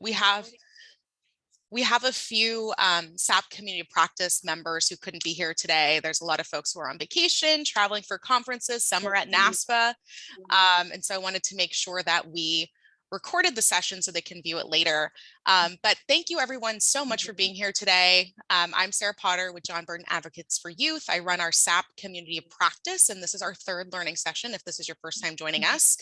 we have a few SAP community practice members who couldn't be here today. There's a lot of folks who are on vacation, traveling for conferences, some are at NASPA. And so I wanted to make sure that we recorded the session so they can view it later. But thank you everyone so much for being here today. I'm Sarah Potter with John Burton Advocates for Youth. I run our SAP community of practice, and this is our third learning session if this is your first time joining us.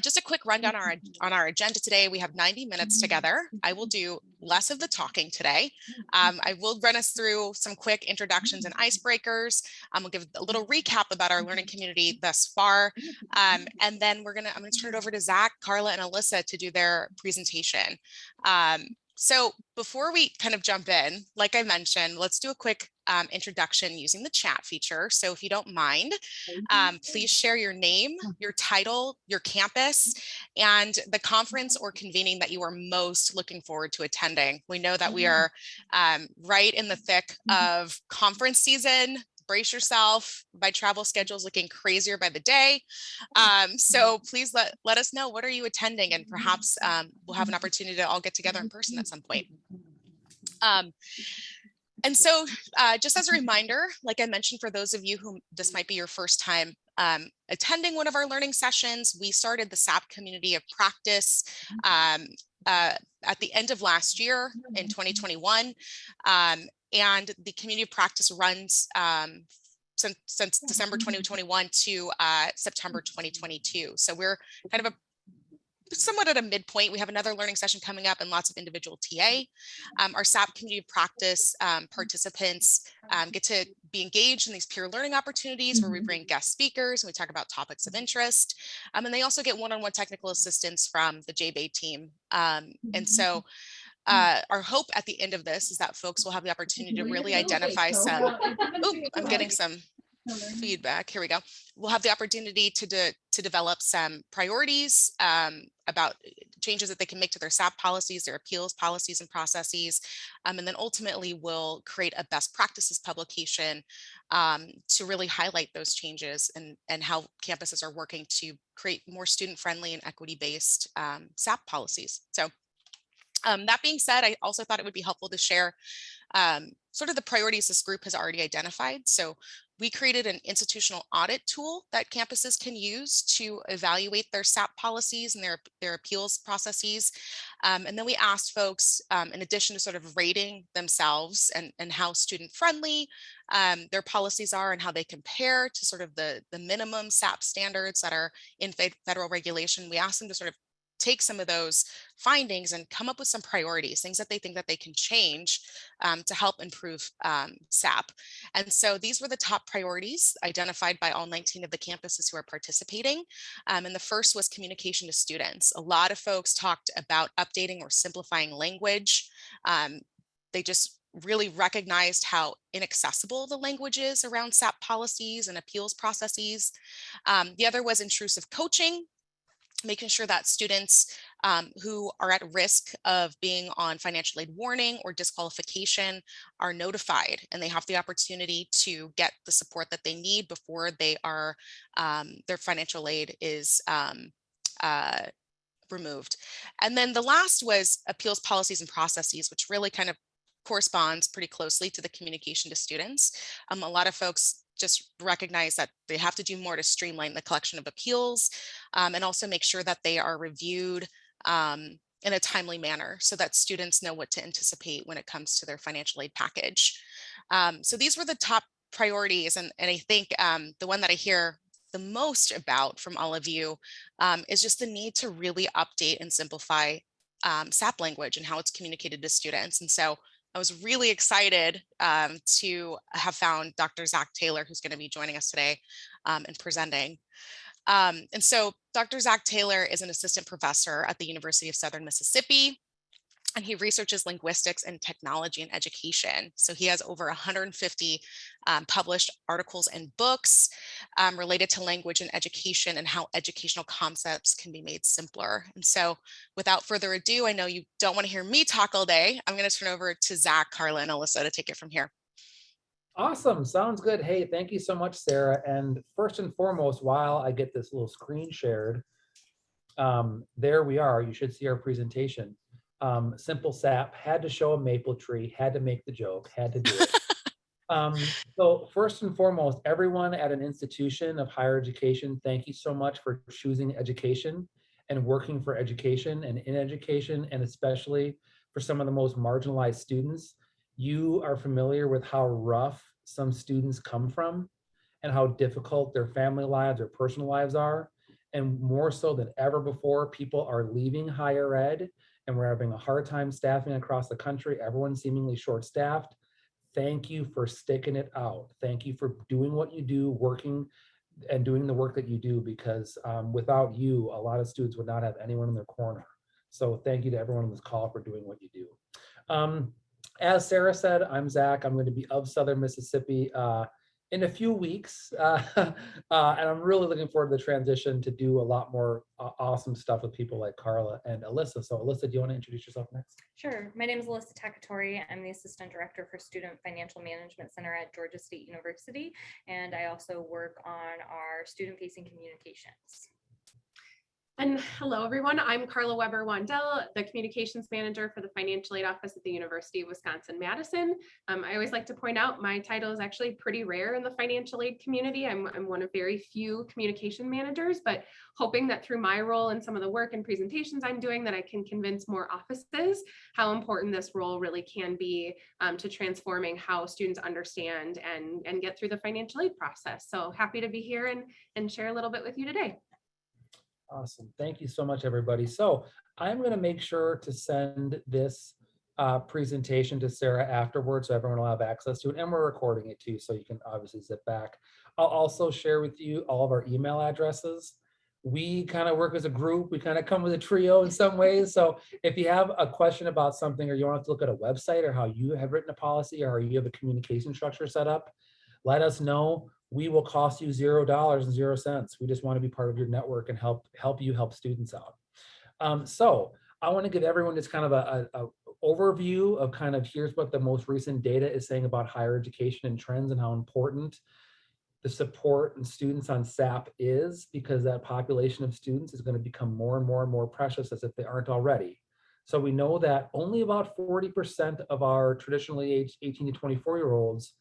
Just a quick rundown on our agenda today. We have 90 minutes together. I will do less of the talking today. I will run us through some quick introductions and icebreakers. We'll give a little recap about our learning community thus far. And then I'm gonna turn it over to Zach, Carla, and Alyssa to do their presentation. So before we kind of jump in, like I mentioned, let's do a quick introduction using the chat feature. So if you don't mind, please share your name, your title, your campus, and the conference or convening that you are most looking forward to attending. We know that we are right in the thick of conference season. Brace yourself. My travel schedule is looking crazier by the day. So please let us know, what are you attending? And perhaps we'll have an opportunity to all get together in person at some point. And so just as a reminder, like I mentioned, for those of you who this might be your first time attending one of our learning sessions, we started the SAP community of practice at the end of last year in 2021. And the community of practice runs since December 2021 to September 2022. So we're kind of somewhat at a midpoint. We have another learning session coming up and lots of individual TA. Our SAP community of practice participants get to be engaged in these peer learning opportunities where we bring guest speakers and we talk about topics of interest. And they also get one-on-one technical assistance from the JBay team. And so our hope at the end of this is that folks will have the opportunity to really identify some, I'm getting some feedback. Here we go. We'll have the opportunity to develop some priorities about changes that they can make to their SAP policies, their appeals policies and processes. And then ultimately we'll create a best practices publication to really highlight those changes and how campuses are working to create more student-friendly and equity-based SAP policies. So that being said, I also thought it would be helpful to share sort of the priorities this group has already identified. So we created an institutional audit tool that campuses can use to evaluate their SAP policies and their appeals processes. And then we asked folks, in addition to sort of rating themselves and how student friendly their policies are and how they compare to sort of the minimum SAP standards that are in federal regulation, we asked them to sort of take some of those findings and come up with some priorities, things that they think that they can change to help improve SAP. And so these were the top priorities identified by all 19 of the campuses who are participating. And the first was communication to students. A lot of folks talked about updating or simplifying language. They just really recognized how inaccessible the language is around SAP policies and appeals processes. The other was intrusive coaching, making sure that students who are at risk of being on financial aid warning or disqualification are notified and they have the opportunity to get the support that they need before they are their financial aid is removed. And then the last was appeals policies and processes, which really kind of corresponds pretty closely to the communication to students. A lot of folks just recognize that they have to do more to streamline the collection of appeals and also make sure that they are reviewed in a timely manner so that students know what to anticipate when it comes to their financial aid package. So these were the top priorities. And I think the one that I hear the most about from all of you is just the need to really update and simplify SAP language and how it's communicated to students. And so I was really excited to have found Dr. Zach Taylor, who's going to be joining us today and presenting. And so Dr. Zach Taylor is an assistant professor at the University of Southern Mississippi, and he researches linguistics and technology and education. So he has over 150 published articles and books related to language and education and how educational concepts can be made simpler. And so without further ado, I know you don't want to hear me talk all day. I'm going to turn over to Zach, Carla, and Alyssa to take it from here. Awesome. Sounds good. Hey, thank you so much, Sarah. And first and foremost, while I get this little screen shared, There we are. You should see our presentation. Simple SAP, had to show a maple tree, had to make the joke, had to do it. So first and foremost, everyone at an institution of higher education, thank you so much for choosing education and working for education and in education, and especially for some of the most marginalized students. You are familiar with how rough some students come from and how difficult their family lives or personal lives are. And more so than ever before, people are leaving higher ed and we're having a hard time staffing across the country. Everyone's seemingly short-staffed. Thank you for sticking it out. Thank you for doing what you do, working and doing the work that you do, because without you, a lot of students would not have anyone in their corner. So thank you to everyone on this call for doing what you do. As Sarah said, I'm Zach. I'm going to be of Southern Mississippi in a few weeks. And I'm really looking forward to the transition to do a lot more awesome stuff with people like Carla and Alyssa. So Alyssa, do you want to introduce yourself next? Sure. My name is Alyssa Takatori. I'm the Assistant Director for Student Financial Management Center at Georgia State University. And I also work on our student-facing communications. And hello, everyone. I'm Carla Weber-Wandell, the Communications Manager for the Financial Aid Office at the University of Wisconsin-Madison. I always like to point out my title is actually pretty rare in the financial aid community. I'm one of very few communication managers, but hoping that through my role and some of the work and presentations I'm doing that I can convince more offices how important this role really can be to transforming how students understand and get through the financial aid process. So happy to be here and share a little bit with you today. Awesome. Thank you so much, everybody. So I'm going to make sure to send this presentation to Sarah afterwards so everyone will have access to it. And we're recording it too, so you can obviously zip back. I'll also share with you all of our email addresses. We kind of work as a group. We kind of come with a trio in some ways. So if you have a question about something, or you want to look at a website or how you have written a policy or you have a communication structure set up, let us know. We will cost you $0.00. We just want to be part of your network and help you help students out. So I want to give everyone just kind of a overview of kind of here's what the most recent data is saying about higher education and trends and how important the support and students on SAP is, because that population of students is going to become more and more and more precious as if they aren't already. So we know that only about 40% of our traditionally aged 18 to 24-year-olds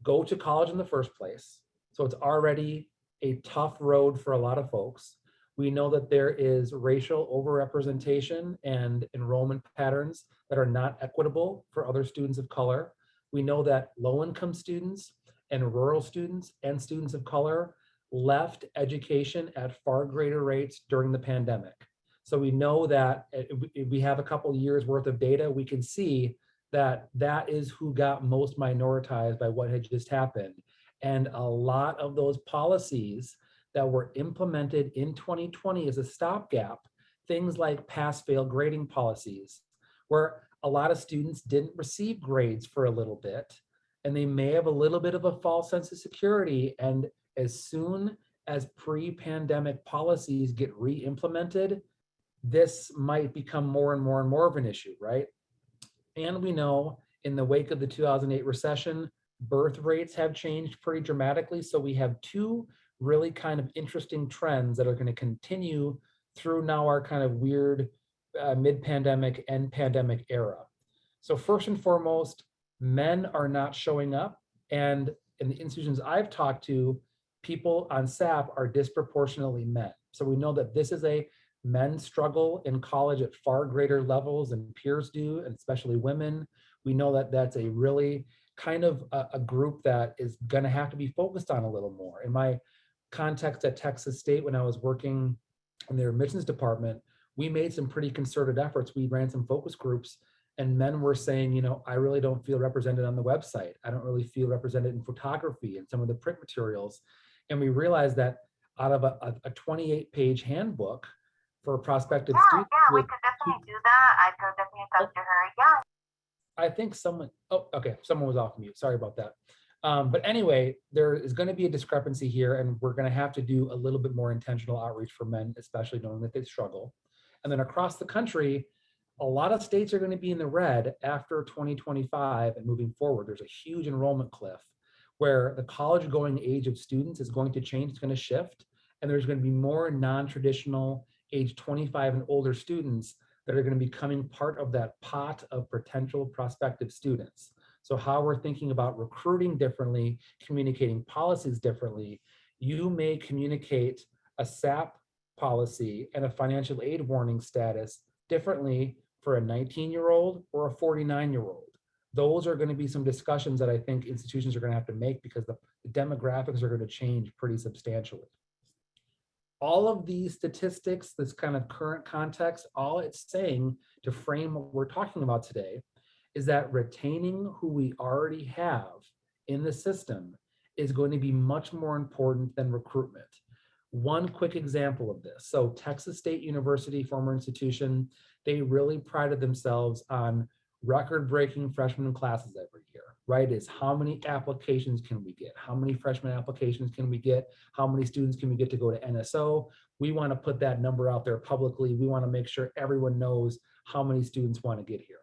go to college in the first place. So it's already a tough road for a lot of folks. We know that there is racial overrepresentation and enrollment patterns that are not equitable for other students of color. We know that low-income students and rural students and students of color left education at far greater rates during the pandemic. So we know that if we have a couple years worth of data, we can see that is who got most minoritized by what had just happened. And a lot of those policies that were implemented in 2020 as a stopgap, things like pass-fail grading policies, where a lot of students didn't receive grades for a little bit, and they may have a little bit of a false sense of security. And as soon as pre-pandemic policies get re-implemented, this might become more and more and more of an issue, right? And we know in the wake of the 2008 recession, birth rates have changed pretty dramatically. So we have two really kind of interesting trends that are going to continue through now our kind of weird mid-pandemic and pandemic era. So first and foremost, men are not showing up. And in the institutions I've talked to, people on SAP are disproportionately men. So we know that this is a men struggle in college at far greater levels than peers do, and especially women. We know that that's a really kind of a group that is going to have to be focused on a little more. In my context at Texas State, when I was working in their admissions department, we made some pretty concerted efforts. We ran some focus groups, and men were saying, you know, I really don't feel represented on the website. I don't really feel represented in photography and some of the print materials. And we realized that out of a 28-page handbook for a prospective student. Yeah, we could definitely do that. I could definitely talk to her. Yeah. I think someone, oh, okay, someone was off mute. Sorry about that. But anyway, there is going to be a discrepancy here, and we're going to have to do a little bit more intentional outreach for men, especially knowing that they struggle. And then across the country, a lot of states are going to be in the red after 2025 and moving forward. There's a huge enrollment cliff where the college going age of students is going to change. It's going to shift, and there's going to be more non-traditional age 25 and older students that are going to be becoming part of that pot of potential prospective students. So how we're thinking about recruiting differently, communicating policies differently. You may communicate a SAP policy and a financial aid warning status differently for a 19-year-old or a 49-year-old. Those are going to be some discussions that I think institutions are going to have to make because the demographics are going to change pretty substantially. All of these statistics, this kind of current context, all it's saying to frame what we're talking about today is that retaining who we already have in the system is going to be much more important than recruitment. One quick example of this. So Texas State University, former institution, they really prided themselves on record-breaking freshman classes every year, right? Is how many applications can we get? How many freshman applications can we get? How many students can we get to go to NSO? We want to put that number out there publicly. We want to make sure everyone knows how many students want to get here.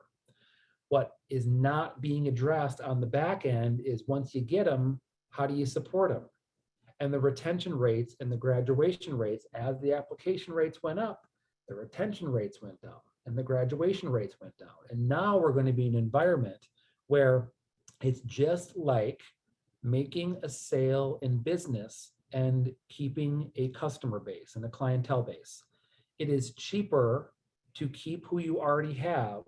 What is not being addressed on the back end is once you get them, how do you support them? And the retention rates and the graduation rates, as the application rates went up, the retention rates went down and the graduation rates went down. And now we're going to be in an environment where it's just like making a sale in business and keeping a customer base and a clientele base. It is cheaper to keep who you already have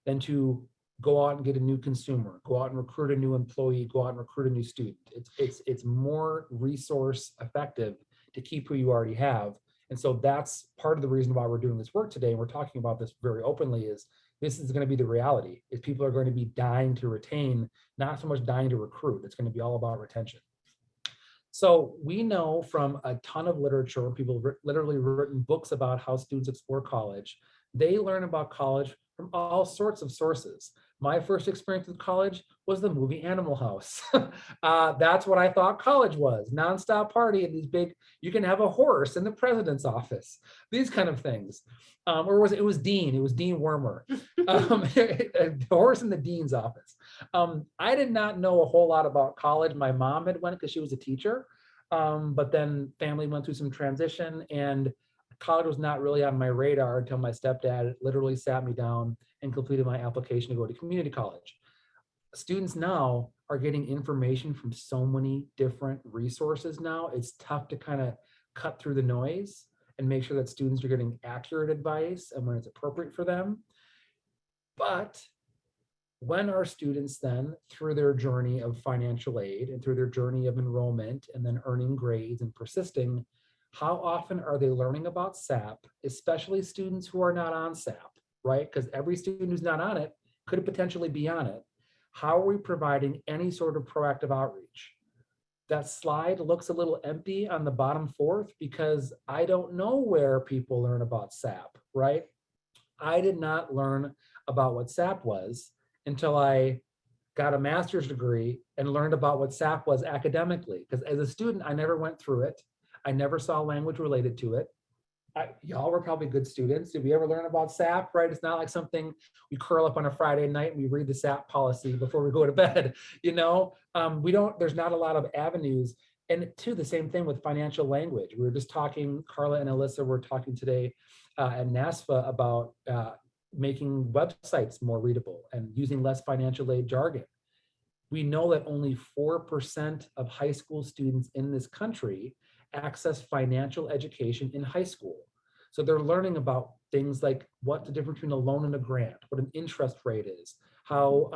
than to go out and get a new consumer, go out and recruit a new employee, go out and recruit a new student. It's more resource effective to keep who you already have. And so that's part of the reason why we're doing this work today. And we're talking about this very openly is this is going to be the reality is people are going to be dying to retain, not so much dying to recruit. It's going to be all about retention. So we know from a ton of literature, people have literally written books about how students explore college. They learn about college from all sorts of sources. My first experience with college was the movie Animal House. That's what I thought college was, nonstop party and these big, you can have a horse in the president's office, these kind of things. Or it was Dean Wormer, the horse in the dean's office. I did not know a whole lot about college. My mom had went because she was a teacher, but then family went through some transition and college was not really on my radar until my stepdad literally sat me down and completed my application to go to community college. Students now are getting information from so many different resources now. It's tough to kind of cut through the noise and make sure that students are getting accurate advice and when it's appropriate for them. But when our students then, through their journey of financial aid and through their journey of enrollment and then earning grades and persisting, how often are they learning about SAP, especially students who are not on SAP, right? Because every student who's not on it could potentially be on it. How are we providing any sort of proactive outreach? That slide looks a little empty on the bottom fourth because I don't know where people learn about SAP, right? I did not learn about what SAP was until I got a master's degree and learned about what SAP was academically. Because as a student, I never went through it. I never saw language related to it. Y'all were probably good students. Did we ever learn about SAP, right? It's not like something we curl up on a Friday night and we read the SAP policy before we go to bed, you know? There's not a lot of avenues. And two, the same thing with financial language. We were just talking, Carla and Alyssa were talking today at NASFA about making websites more readable and using less financial aid jargon. We know that only 4% of high school students in this country access financial education in high school. So they're learning about things like what the difference between a loan and a grant, what an interest rate is, how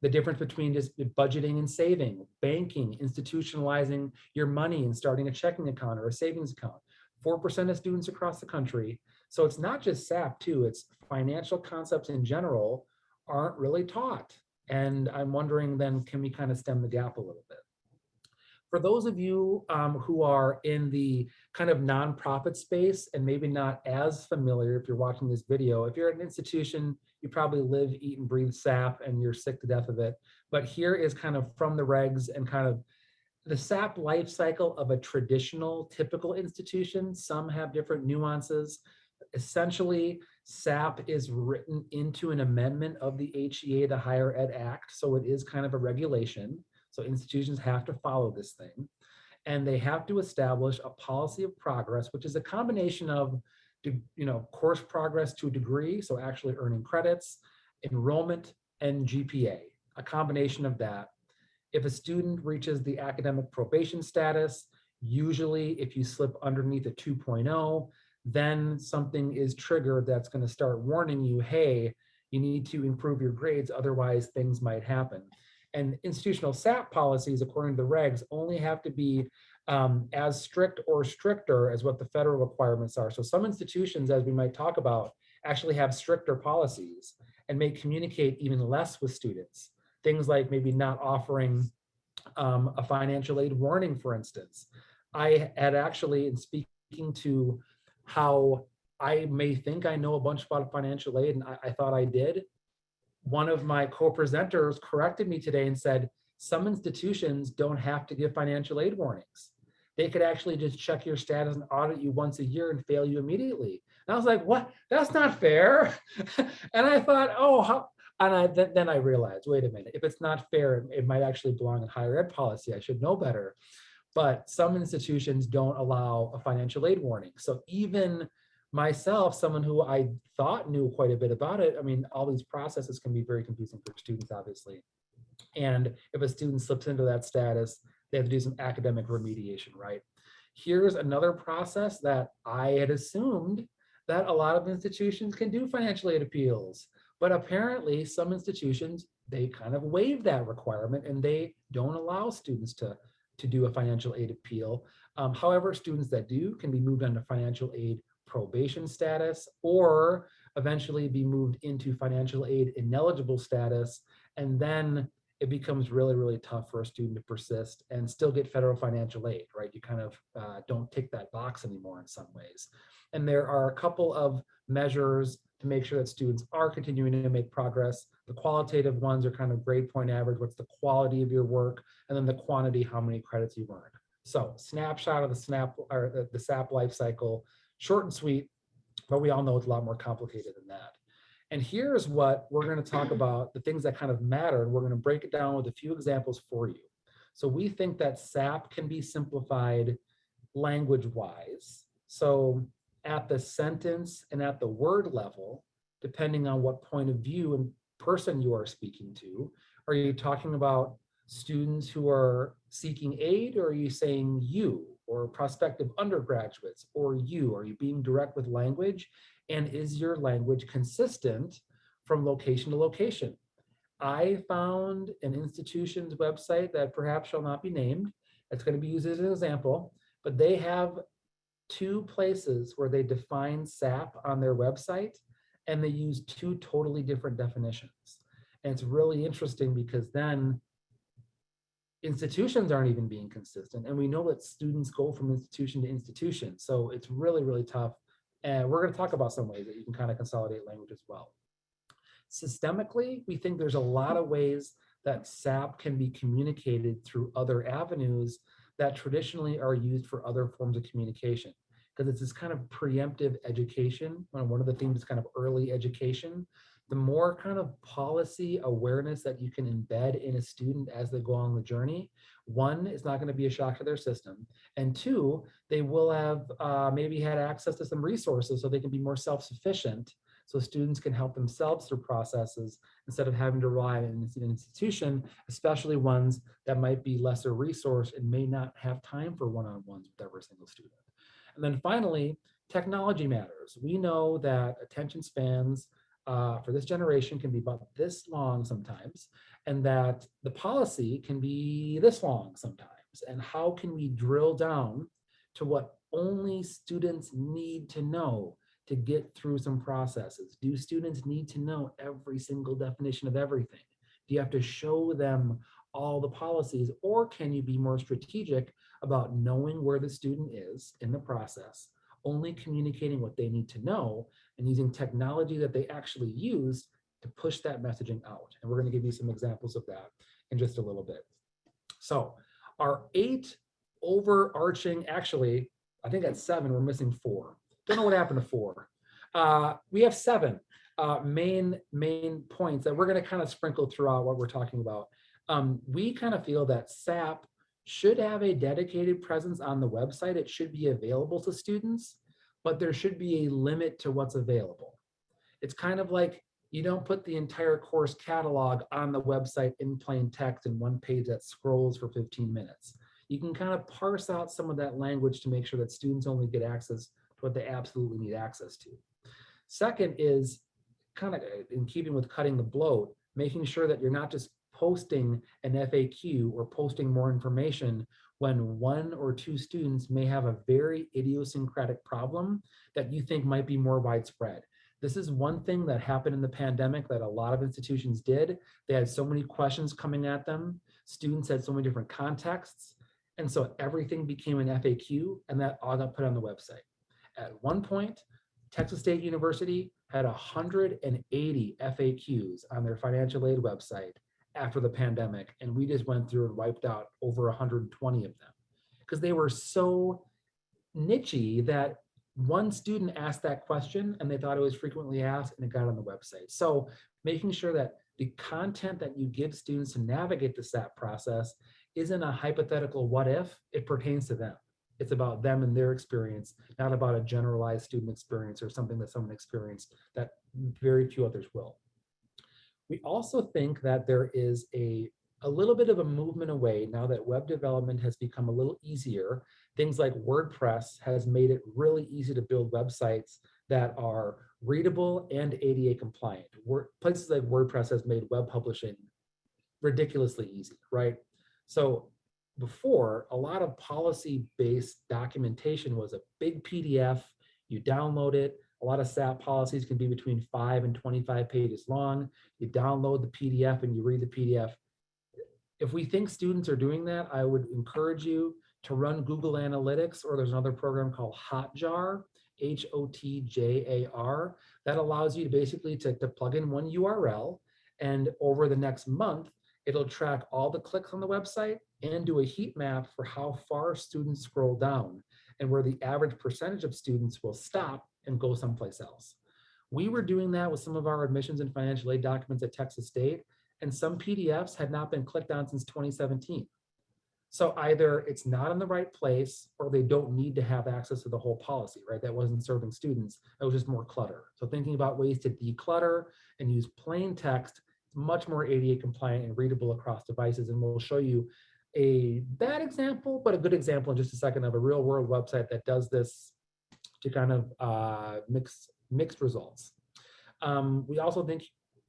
the difference between just budgeting and saving, banking, institutionalizing your money and starting a checking account or a savings account. 4% of students across the country. So it's not just SAP too, it's financial concepts in general aren't really taught. And I'm wondering then, can we kind of stem the gap a little bit? For those of you who are in the kind of nonprofit space and maybe not as familiar if you're watching this video, if you're at an institution, you probably live, eat, and breathe SAP and you're sick to death of it. But here is kind of from the regs and kind of the SAP life cycle of a traditional, typical institution. Some have different nuances. Essentially, SAP is written into an amendment of the HEA, the Higher Ed Act. So it is kind of a regulation. So institutions have to follow this thing. And they have to establish a policy of progress, which is a combination of, course progress to a degree, so actually earning credits, enrollment, and GPA, a combination of that. If a student reaches the academic probation status, usually if you slip underneath a 2.0, then something is triggered that's going to start warning you, hey, you need to improve your grades, otherwise things might happen. And institutional SAP policies, according to the regs, only have to be as strict or stricter as what the federal requirements are. So some institutions, as we might talk about, actually have stricter policies and may communicate even less with students. Things like maybe not offering a financial aid warning, for instance. I had actually, in speaking to how I may think I know a bunch about financial aid, and I thought I did, one of my co-presenters corrected me today and said, some institutions don't have to give financial aid warnings. They could actually just check your status and audit you once a year and fail you immediately. And I was like, what? That's not fair. And I thought, oh, how? And then I realized, wait a minute, if it's not fair, it might actually belong in higher ed policy. I should know better. But some institutions don't allow a financial aid warning. So even myself, someone who I thought knew quite a bit about it, I mean, all these processes can be very confusing for students, obviously. And if a student slips into that status, they have to do some academic remediation, right? Here's another process that I had assumed that a lot of institutions can do financial aid appeals, but apparently some institutions, they kind of waive that requirement and they don't allow students to do a financial aid appeal. However, students that do can be moved under financial aid probation status or eventually be moved into financial aid ineligible status. And then it becomes really, really tough for a student to persist and still get federal financial aid, right? You kind of don't tick that box anymore in some ways. And there are a couple of measures to make sure that students are continuing to make progress. The qualitative ones are kind of grade point average, what's the quality of your work, and then the quantity, how many credits you've earned. So snapshot of the SAP life cycle, short and sweet, but we all know it's a lot more complicated than that. And here's what we're going to talk about, the things that kind of matter, and we're going to break it down with a few examples for you. So we think that SAP can be simplified language-wise. So at the sentence and at the word level, depending on what point of view and person you are speaking to, are you talking about students who are seeking aid, or are you saying you, or prospective undergraduates, or you? Are you being direct with language? And is your language consistent from location to location? I found an institution's website that perhaps shall not be named. It's going to be used as an example, but they have two places where they define SAP on their website, and they use two totally different definitions. And it's really interesting because then institutions aren't even being consistent. And we know that students go from institution to institution. So it's really, really tough. And we're going to talk about some ways that you can kind of consolidate language as well. Systemically, we think there's a lot of ways that SAP can be communicated through other avenues that traditionally are used for other forms of communication. Because it's this kind of preemptive education. One of the themes is kind of early education. The more kind of policy awareness that you can embed in a student as they go on the journey, one, it's not going to be a shock to their system. And two, they will have maybe had access to some resources so they can be more self-sufficient, so students can help themselves through processes instead of having to rely on an institution, especially ones that might be lesser resourced and may not have time for one-on-ones with every single student. And then finally, technology matters. We know that attention spans for this generation can be about this long sometimes, and that the policy can be this long sometimes. And how can we drill down to what only students need to know to get through some processes? Do students need to know every single definition of everything? Do you have to show them all the policies, or can you be more strategic about knowing where the student is in the process, only communicating what they need to know, and using technology that they actually use to push that messaging out? And we're going to give you some examples of that in just a little bit. So our 8 overarching, actually, I think at 7, we're missing 4. Don't know what happened to 4. We have 7 main points that we're going to kind of sprinkle throughout what we're talking about. We kind of feel that SAP should have a dedicated presence on the website. It should be available to students, but there should be a limit to what's available. It's kind of like you don't put the entire course catalog on the website in plain text in one page that scrolls for 15 minutes. You can kind of parse out some of that language to make sure that students only get access to what they absolutely need access to. Second is kind of in keeping with cutting the bloat, making sure that you're not just posting an FAQ or posting more information when one or two students may have a very idiosyncratic problem that you think might be more widespread. This is one thing that happened in the pandemic that a lot of institutions did. They had so many questions coming at them. Students had so many different contexts. And so everything became an FAQ, and that all got put on the website. At one point, Texas State University had 180 FAQs on their financial aid website after the pandemic, and we just went through and wiped out over 120 of them because they were so nichey that one student asked that question and they thought it was frequently asked and it got on the website. So making sure that the content that you give students to navigate the SAP process isn't a hypothetical what if, it pertains to them. It's about them and their experience, not about a generalized student experience or something that someone experienced that very few others will. We also think that there is a little bit of a movement away now that web development has become a little easier. Things like WordPress has made it really easy to build websites that are readable and ADA compliant. Places like WordPress has made web publishing ridiculously easy, right? So before, a lot of policy-based documentation was a big PDF, you download it. A lot of SAP policies can be between 5 and 25 pages long. You download the PDF and you read the PDF. If we think students are doing that, I would encourage you to run Google Analytics, or there's another program called Hotjar, Hotjar, that allows you to basically to plug in one URL, and over the next month, it'll track all the clicks on the website and do a heat map for how far students scroll down and where the average percentage of students will stop and go someplace else. We were doing that with some of our admissions and financial aid documents at Texas State, and some PDFs had not been clicked on since 2017. So either it's not in the right place or they don't need to have access to the whole policy, right? That wasn't serving students, it was just more clutter. So thinking about ways to declutter and use plain text, much more ADA compliant and readable across devices. And we'll show you a bad example, but a good example in just a second of a real world website that does this to kind of mixed results. We also think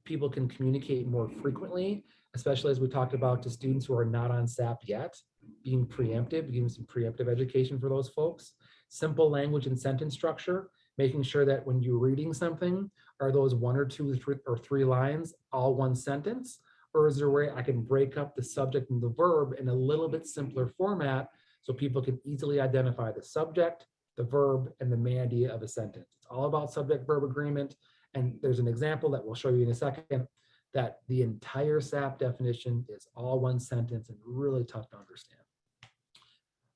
people can communicate more frequently, especially as we talked about to students who are not on SAP yet, being preemptive, giving some preemptive education for those folks. Simple language and sentence structure, making sure that when you're reading something, are those 1 or 2 or 3 lines all one sentence? Or is there a way I can break up the subject and the verb in a little bit simpler format so people can easily identify the subject, the verb, and the main idea of a sentence? It's all about subject-verb agreement. And there's an example that we'll show you in a second that the entire SAP definition is all one sentence and really tough to understand.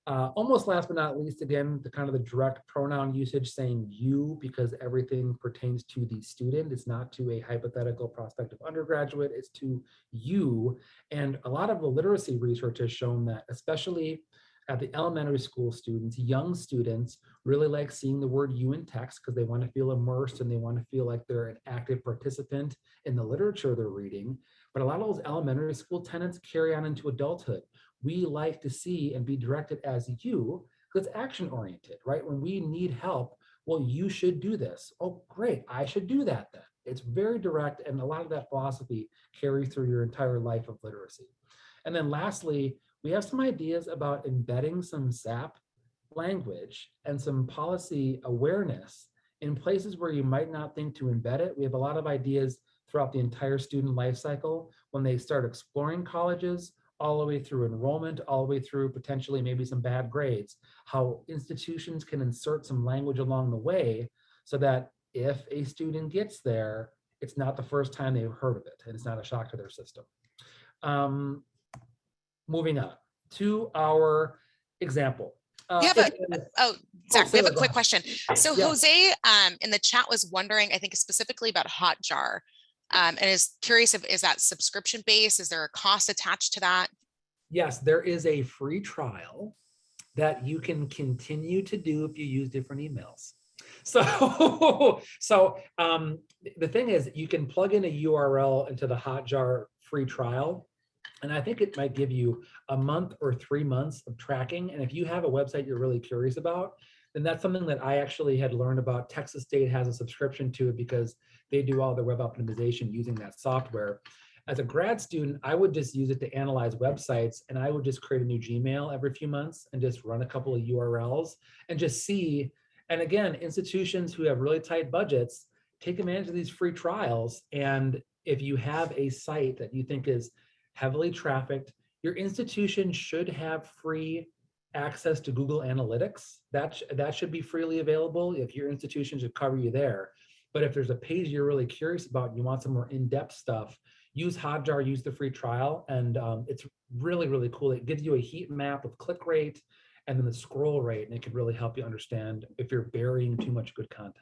Almost last but not least, again, the kind of the direct pronoun usage, saying you, because everything pertains to the student. It's not to a hypothetical prospective undergraduate, it's to you. And a lot of the literacy research has shown that, especially at the elementary school students, young students really like seeing the word you in text because they want to feel immersed and they want to feel like they're an active participant in the literature they're reading. But a lot of those elementary school tenets carry on into adulthood. We like to see and be directed as you because it's action oriented, right? When we need help, well, you should do this. Oh, great, I should do that then. It's very direct, and a lot of that philosophy carries through your entire life of literacy. And then lastly, we have some ideas about embedding some SAP language and some policy awareness in places where you might not think to embed it. We have a lot of ideas throughout the entire student life cycle when they start exploring colleges, all the way through enrollment, all the way through potentially maybe some bad grades, how institutions can insert some language along the way so that if a student gets there, it's not the first time they've heard of it and it's not a shock to their system. Moving on to our example. Zach, we have a quick question. So Yeah. Jose in the chat was wondering, I think specifically about Hotjar, and is curious if is that subscription based? Is there a cost attached to that? Yes, there is a free trial that you can continue to do if you use different emails. The thing is, you can plug in a URL into the Hotjar free trial. And I think it might give you a month or 3 months of tracking. And if you have a website you're really curious about, then that's something that I actually had learned about. Texas State has a subscription to it because they do all their web optimization using that software. As a grad student, I would just use it to analyze websites, and I would just create a new Gmail every few months and just run a couple of URLs and just see. And again, institutions who have really tight budgets, take advantage of these free trials. And if you have a site that you think is heavily trafficked, your institution should have free access to Google Analytics. That should be freely available if your institution should cover you there. But if there's a page you're really curious about and you want some more in-depth stuff, use Hotjar, use the free trial, and it's really, really cool. It gives you a heat map of click rate and then the scroll rate, and it can really help you understand if you're burying too much good content.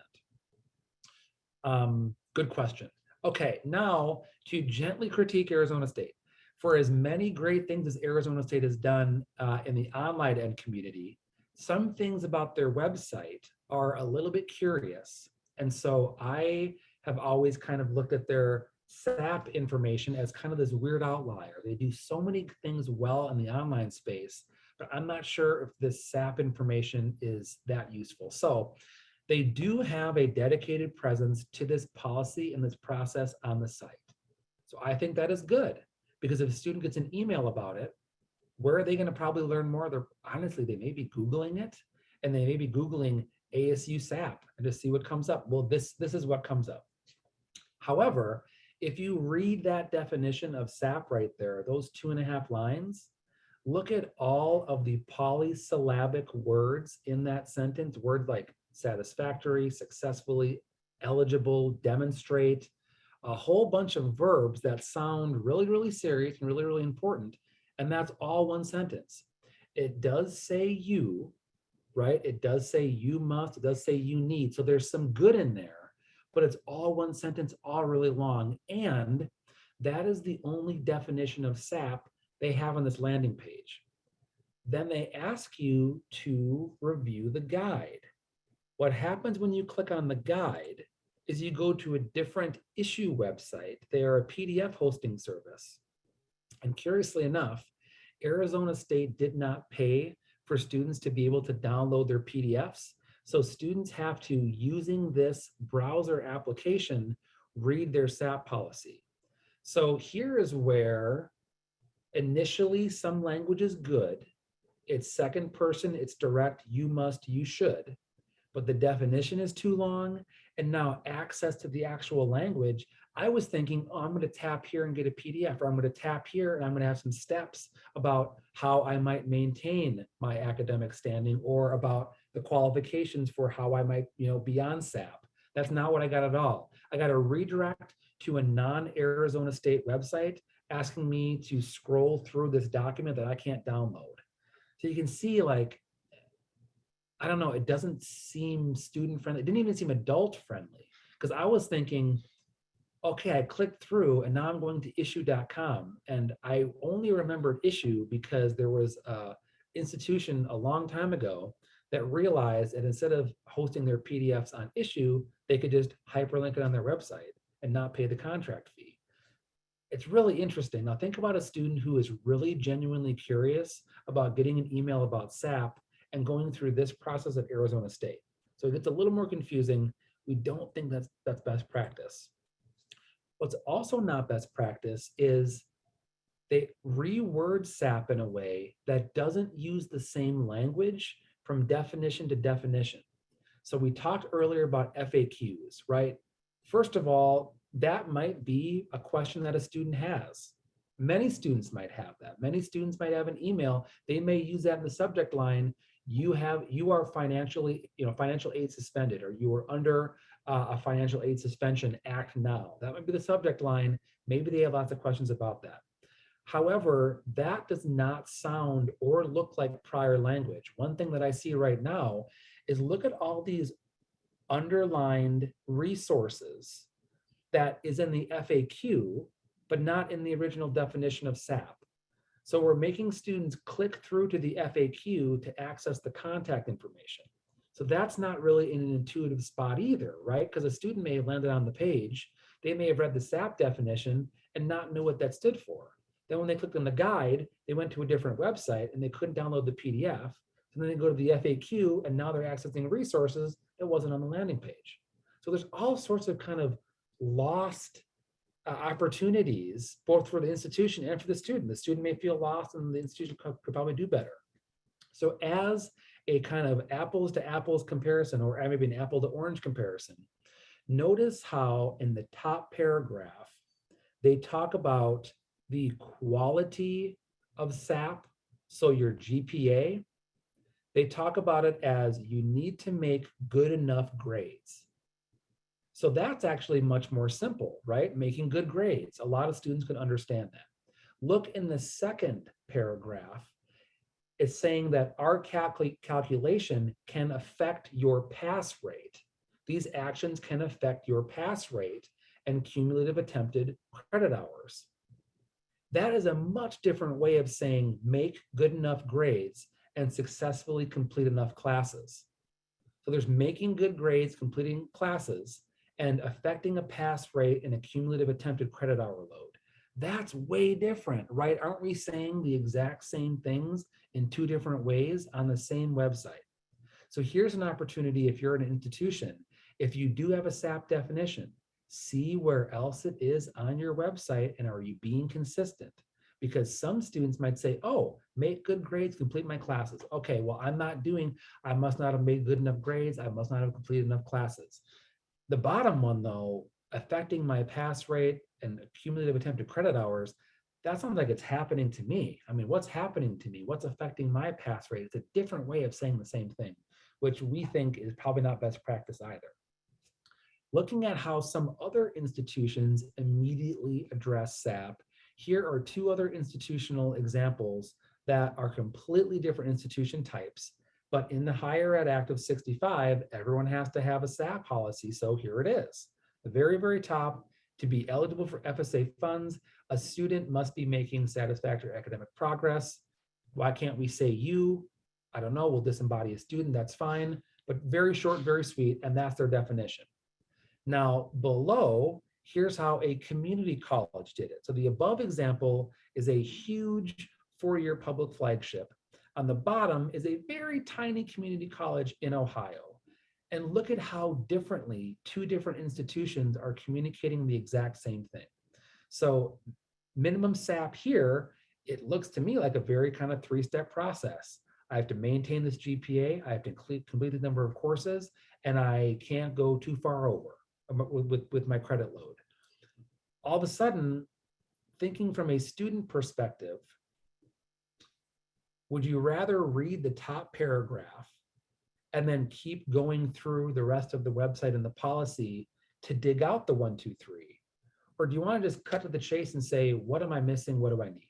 Good question. Okay, now to gently critique Arizona State. For as many great things as Arizona State has done in the online ed community, some things about their website are a little bit curious. And so I have always kind of looked at their SAP information as kind of this weird outlier. They do so many things well in the online space, but I'm not sure if this SAP information is that useful. So they do have a dedicated presence to this policy and this process on the site. So I think that is good, because if a student gets an email about it, where are they going to probably learn more? Honestly, they may be Googling it, and they may be Googling ASU SAP and just see what comes up. Well, this is what comes up. However, if you read that definition of SAP right there, those 2.5 lines, look at all of the polysyllabic words in that sentence, words like satisfactory, successfully, eligible, demonstrate, a whole bunch of verbs that sound really, really serious and really, really important. And that's all one sentence. It does say you, right? It does say you must, it does say you need. So there's some good in there, but it's all one sentence, all really long. And that is the only definition of SAP they have on this landing page. Then they ask you to review the guide. What happens when you click on the guide is you go to a different issue website. They are a PDF hosting service. And curiously enough, Arizona State did not pay for students to be able to download their PDFs. So students have to, using this browser application, read their SAP policy. So here is where initially some language is good. It's second person, it's direct, you must, you should. But the definition is too long, and now access to the actual language, I was thinking, oh, I'm going to tap here and get a PDF, or I'm going to tap here and I'm going to have some steps about how I might maintain my academic standing, or about the qualifications for how I might, be on SAP. That's not what I got at all. I got a redirect to a non-Arizona State website asking me to scroll through this document that I can't download. So you can see, like, I don't know, it doesn't seem student friendly. It didn't even seem adult friendly, because I was thinking, okay, I clicked through and now I'm going to issue.com. And I only remembered issue because there was an institution a long time ago that realized that instead of hosting their PDFs on issue, they could just hyperlink it on their website and not pay the contract fee. It's really interesting. Now think about a student who is really genuinely curious about getting an email about SAP and going through this process at Arizona State. So it gets a little more confusing. We don't think that's best practice. What's also not best practice is they reword SAP in a way that doesn't use the same language from definition to definition. So we talked earlier about FAQs, right? First of all, that might be a question that a student has. Many students might have that. Many students might have an email. They may use that in the subject line. You are financial aid suspended, or you are under a financial aid suspension, act now. That might be the subject line. Maybe they have lots of questions about that. However, that does not sound or look like prior language. One thing that I see right now is, look at all these underlined resources that is in the FAQ, but not in the original definition of SAP. So we're making students click through to the FAQ to access the contact information. So that's not really in an intuitive spot either, right? Because a student may have landed on the page, they may have read the SAP definition and not know what that stood for. Then when they clicked on the guide, they went to a different website and they couldn't download the PDF. So then they go to the FAQ and now they're accessing resources that wasn't on the landing page. So there's all sorts of kind of lost opportunities, both for the institution and for the student. The student may feel lost and the institution could probably do better. So as a kind of apples to apples comparison, or maybe an apple to orange comparison, notice how in the top paragraph, they talk about the quality of SAP, so your GPA. They talk about it as you need to make good enough grades. So that's actually much more simple, right? Making good grades. A lot of students can understand that. Look in the second paragraph. It's saying that our calculation can affect your pass rate. These actions can affect your pass rate and cumulative attempted credit hours. That is a much different way of saying make good enough grades and successfully complete enough classes. So there's making good grades, completing classes, and affecting a pass rate and a cumulative attempted credit hour load. That's way different, right? Aren't we saying the exact same things in two different ways on the same website? So here's an opportunity if you're an institution, if you do have a SAP definition, see where else it is on your website and are you being consistent? Because some students might say, oh, make good grades, complete my classes. Okay, well, I must not have made good enough grades. I must not have completed enough classes. The bottom one though, affecting my pass rate and cumulative attempted credit hours, that sounds like it's happening to me. I mean, what's happening to me? What's affecting my pass rate? It's a different way of saying the same thing, which we think is probably not best practice either. Looking at how some other institutions immediately address SAP, here are two other institutional examples that are completely different institution types. But in the Higher Ed Act of 65, everyone has to have a SAP policy. So here it is. The very, very top, to be eligible for FSA funds, a student must be making satisfactory academic progress. Why can't we say you? I don't know, we'll disembody a student, that's fine. But very short, very sweet, and that's their definition. Now below, here's how a community college did it. So the above example is a huge four-year public flagship. On the bottom is a very tiny community college in Ohio. And look at how differently two different institutions are communicating the exact same thing. So minimum SAP here, it looks to me like a very kind of three-step process. I have to maintain this GPA, I have to complete the number of courses, and I can't go too far over with my credit load. All of a sudden, thinking from a student perspective, would you rather read the top paragraph and then keep going through the rest of the website and the policy to dig out the 1, 2, 3? Or do you want to just cut to the chase and say, what am I missing? What do I need?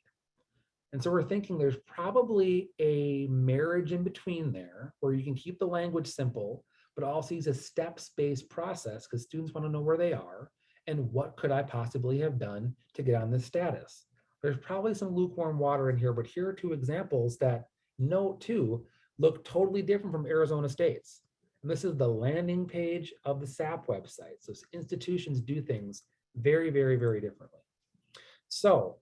And so we're thinking there's probably a marriage in between there where you can keep the language simple, but also use a steps-based process because students want to know where they are and what could I possibly have done to get on this status. There's probably some lukewarm water in here, but here are two examples that note too look totally different from Arizona State's. And this is the landing page of the SAP website. So institutions do things very, very, very differently. So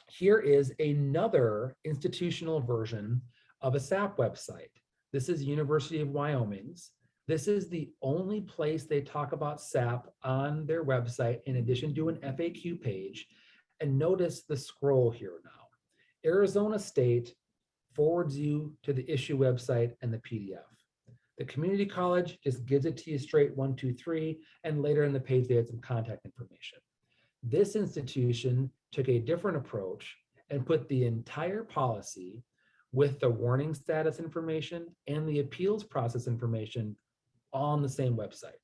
here is another institutional version of a SAP website. This is University of Wyoming's. This is the only place they talk about SAP on their website in addition to an FAQ page. And notice the scroll here now. Arizona State forwards you to the issue website and the PDF. The community college just gives it to you straight 1, 2, 3, and later in the page they had some contact information. This institution took a different approach and put the entire policy with the warning status information and the appeals process information on the same website.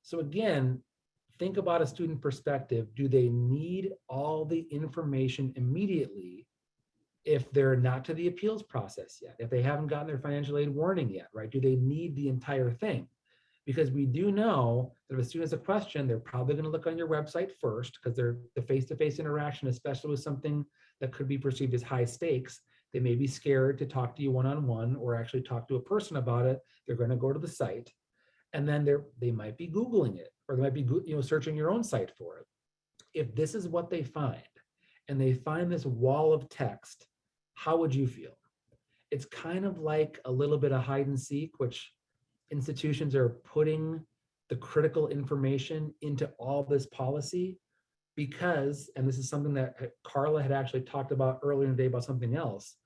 So again, think about a student perspective. Do they need all the information immediately if they're not to the appeals process yet? If they haven't gotten their financial aid warning yet, right? Do they need the entire thing? Because we do know that if a student has a question, they're probably going to look on your website first because they're the face-to-face interaction, especially with something that could be perceived as high stakes. They may be scared to talk to you one-on-one or actually talk to a person about it. They're going to go to the site, and then they might be Googling it, or they might be searching your own site for it. If this is what they find, and they find this wall of text, how would you feel? It's kind of like a little bit of hide and seek, which institutions are putting the critical information into all this policy because, and this is something that Carla had actually talked about earlier in the day about something else,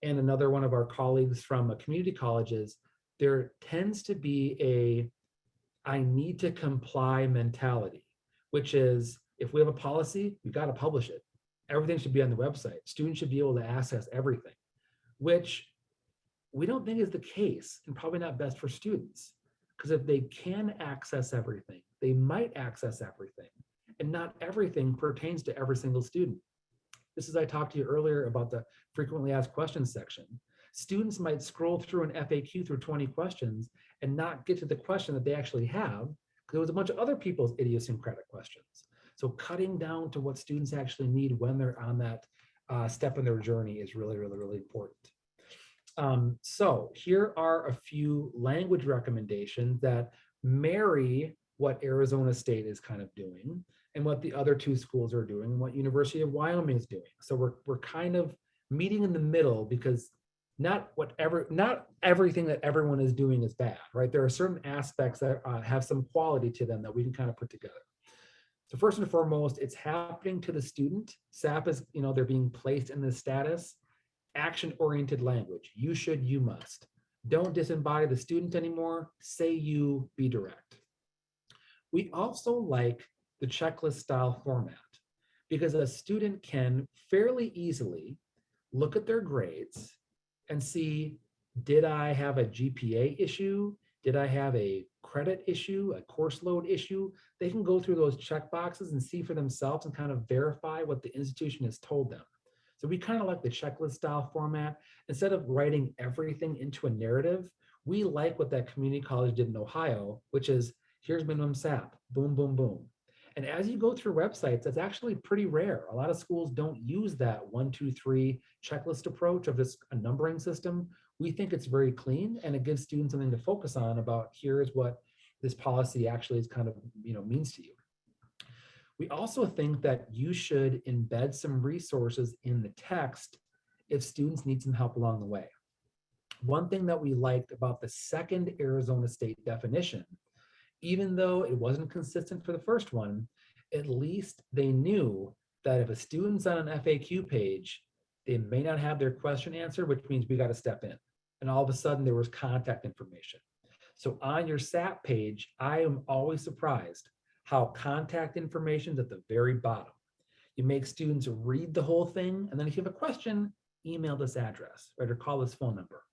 and another one of our colleagues from community colleges, there tends to be a I need to comply mentality, which is if we have a policy, we've got to publish it. Everything should be on the website. Students should be able to access everything, which we don't think is the case and probably not best for students. Because if they can access everything, they might access everything. And not everything pertains to every single student. This is, I talked to you earlier about the frequently asked questions section. Students might scroll through an FAQ through 20 questions and not get to the question that they actually have because there was a bunch of other people's idiosyncratic questions. So cutting down to what students actually need when they're on that step in their journey is really, really, really important. So here are a few language recommendations that marry what Arizona State is kind of doing and what the other two schools are doing and what University of Wyoming is doing. So we're kind of meeting in the middle because not everything that everyone is doing is bad, right? There are certain aspects that have some quality to them that we can kind of put together. So first and foremost, it's happening to the student. SAP is, they're being placed in this status. Action-oriented language. You should, you must. Don't disembody the student anymore. Say you, be direct. We also like the checklist style format because a student can fairly easily look at their grades and see, did I have a GPA issue? Did I have a credit issue, a course load issue? They can go through those check boxes and see for themselves and kind of verify what the institution has told them. So we kind of like the checklist style format. Instead of writing everything into a narrative, we like what that community college did in Ohio, which is here's minimum SAP, boom, boom, boom. And as you go through websites, that's actually pretty rare. A lot of schools don't use that 1, 2, 3 checklist approach of just a numbering system. We think it's very clean and it gives students something to focus on about here's what this policy actually is kind of, means to you. We also think that you should embed some resources in the text if students need some help along the way. One thing that we liked about the second Arizona State definition, even though it wasn't consistent for the first one, at least they knew that if a student's on an FAQ page, they may not have their question answered, which means we got to step in. And all of a sudden there was contact information. So on your SAP page, I am always surprised how contact information is at the very bottom. You make students read the whole thing, and then if you have a question, email this address, right, or call this phone number.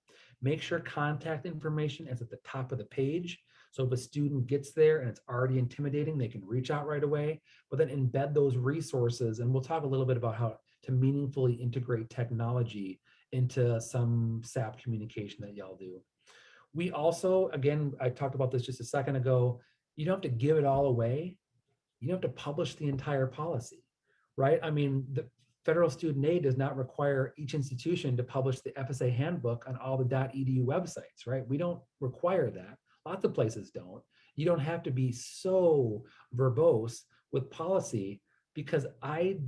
Make sure contact information is at the top of the page. So if a student gets there and it's already intimidating, they can reach out right away, but then embed those resources. And we'll talk a little bit about how to meaningfully integrate technology into some SAP communication that y'all do. We also, again, I talked about this just a second ago, you don't have to give it all away. You don't have to publish the entire policy, right? I mean, the federal student aid does not require each institution to publish the FSA handbook on all the .edu websites, right? We don't require that. Lots of places don't. You don't have to be so verbose with policy because I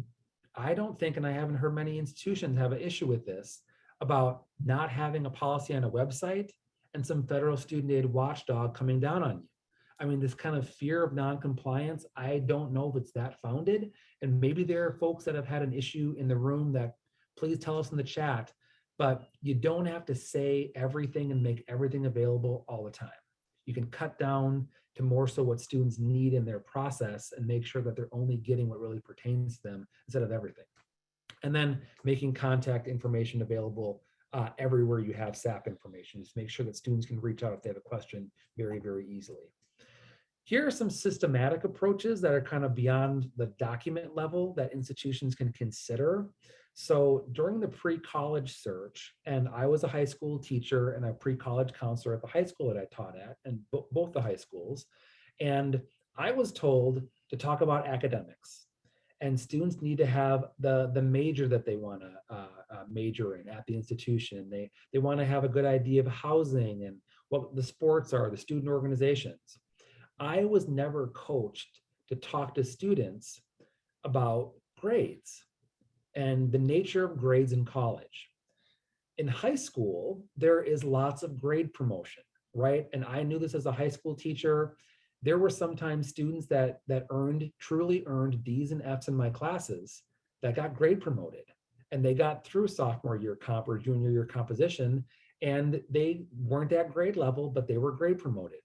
don't think, and I haven't heard many institutions have an issue with this, about not having a policy on a website and some federal student aid watchdog coming down on you. I mean, this kind of fear of non-compliance, I don't know if it's that founded. And maybe there are folks that have had an issue in the room that please tell us in the chat, but you don't have to say everything and make everything available all the time. You can cut down to more so what students need in their process and make sure that they're only getting what really pertains to them instead of everything. And then making contact information available everywhere you have SAP information. Just make sure that students can reach out if they have a question very, very easily. Here are some systematic approaches that are kind of beyond the document level that institutions can consider. So during the pre-college search, and I was a high school teacher and a pre-college counselor at the high school that I taught at, and both the high schools, and I was told to talk about academics. and students need to have the major that they want to major in at the institution. They want to have a good idea of housing and what the sports are, the student organizations. I was never coached to talk to students about grades and the nature of grades in college. In high school, there is lots of grade promotion, right? And I knew this as a high school teacher. There were sometimes students that truly earned D's and F's in my classes that got grade promoted, and they got through sophomore year comp or junior year composition, and they weren't at grade level, but they were grade promoted.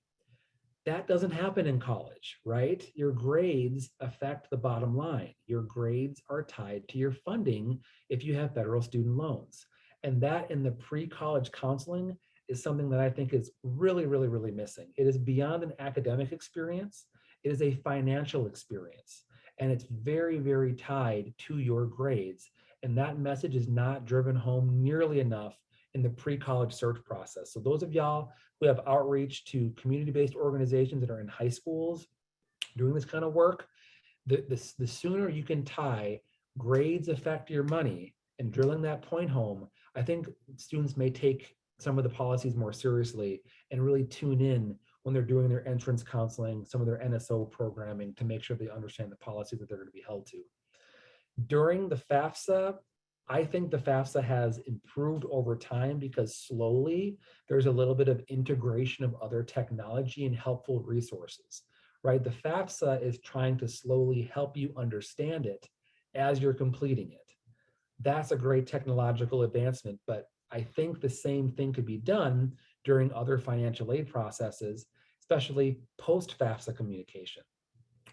That doesn't happen in college, right? Your grades affect the bottom line. Your grades are tied to your funding if you have federal student loans. And that in the pre-college counseling is something that I think is really, really, really missing. It is beyond an academic experience. It is a financial experience. And it's very, very tied to your grades. And that message is not driven home nearly enough in the pre-college search process. So those of y'all who have outreach to community-based organizations that are in high schools doing this kind of work, the sooner you can tie grades affect your money and drilling that point home, I think students may take some of the policies more seriously and really tune in when they're doing their entrance counseling, some of their NSO programming, to make sure they understand the policies that they're going to be held to. During the FAFSA, I think the FAFSA has improved over time because slowly there's a little bit of integration of other technology and helpful resources, right? The FAFSA is trying to slowly help you understand it as you're completing it. That's a great technological advancement, but I think the same thing could be done during other financial aid processes, especially post-FAFSA communication.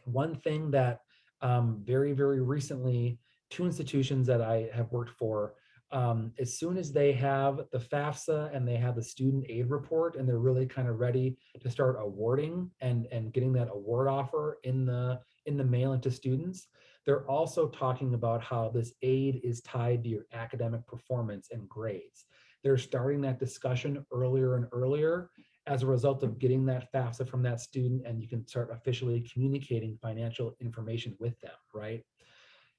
One thing that very, very recently, two institutions that I have worked for, as soon as they have the FAFSA and they have the student aid report and they're really kind of ready to start awarding and getting that award offer in the mail into students, they're also talking about how this aid is tied to your academic performance and grades. They're starting that discussion earlier and earlier as a result of getting that FAFSA from that student, and you can start officially communicating financial information with them, right?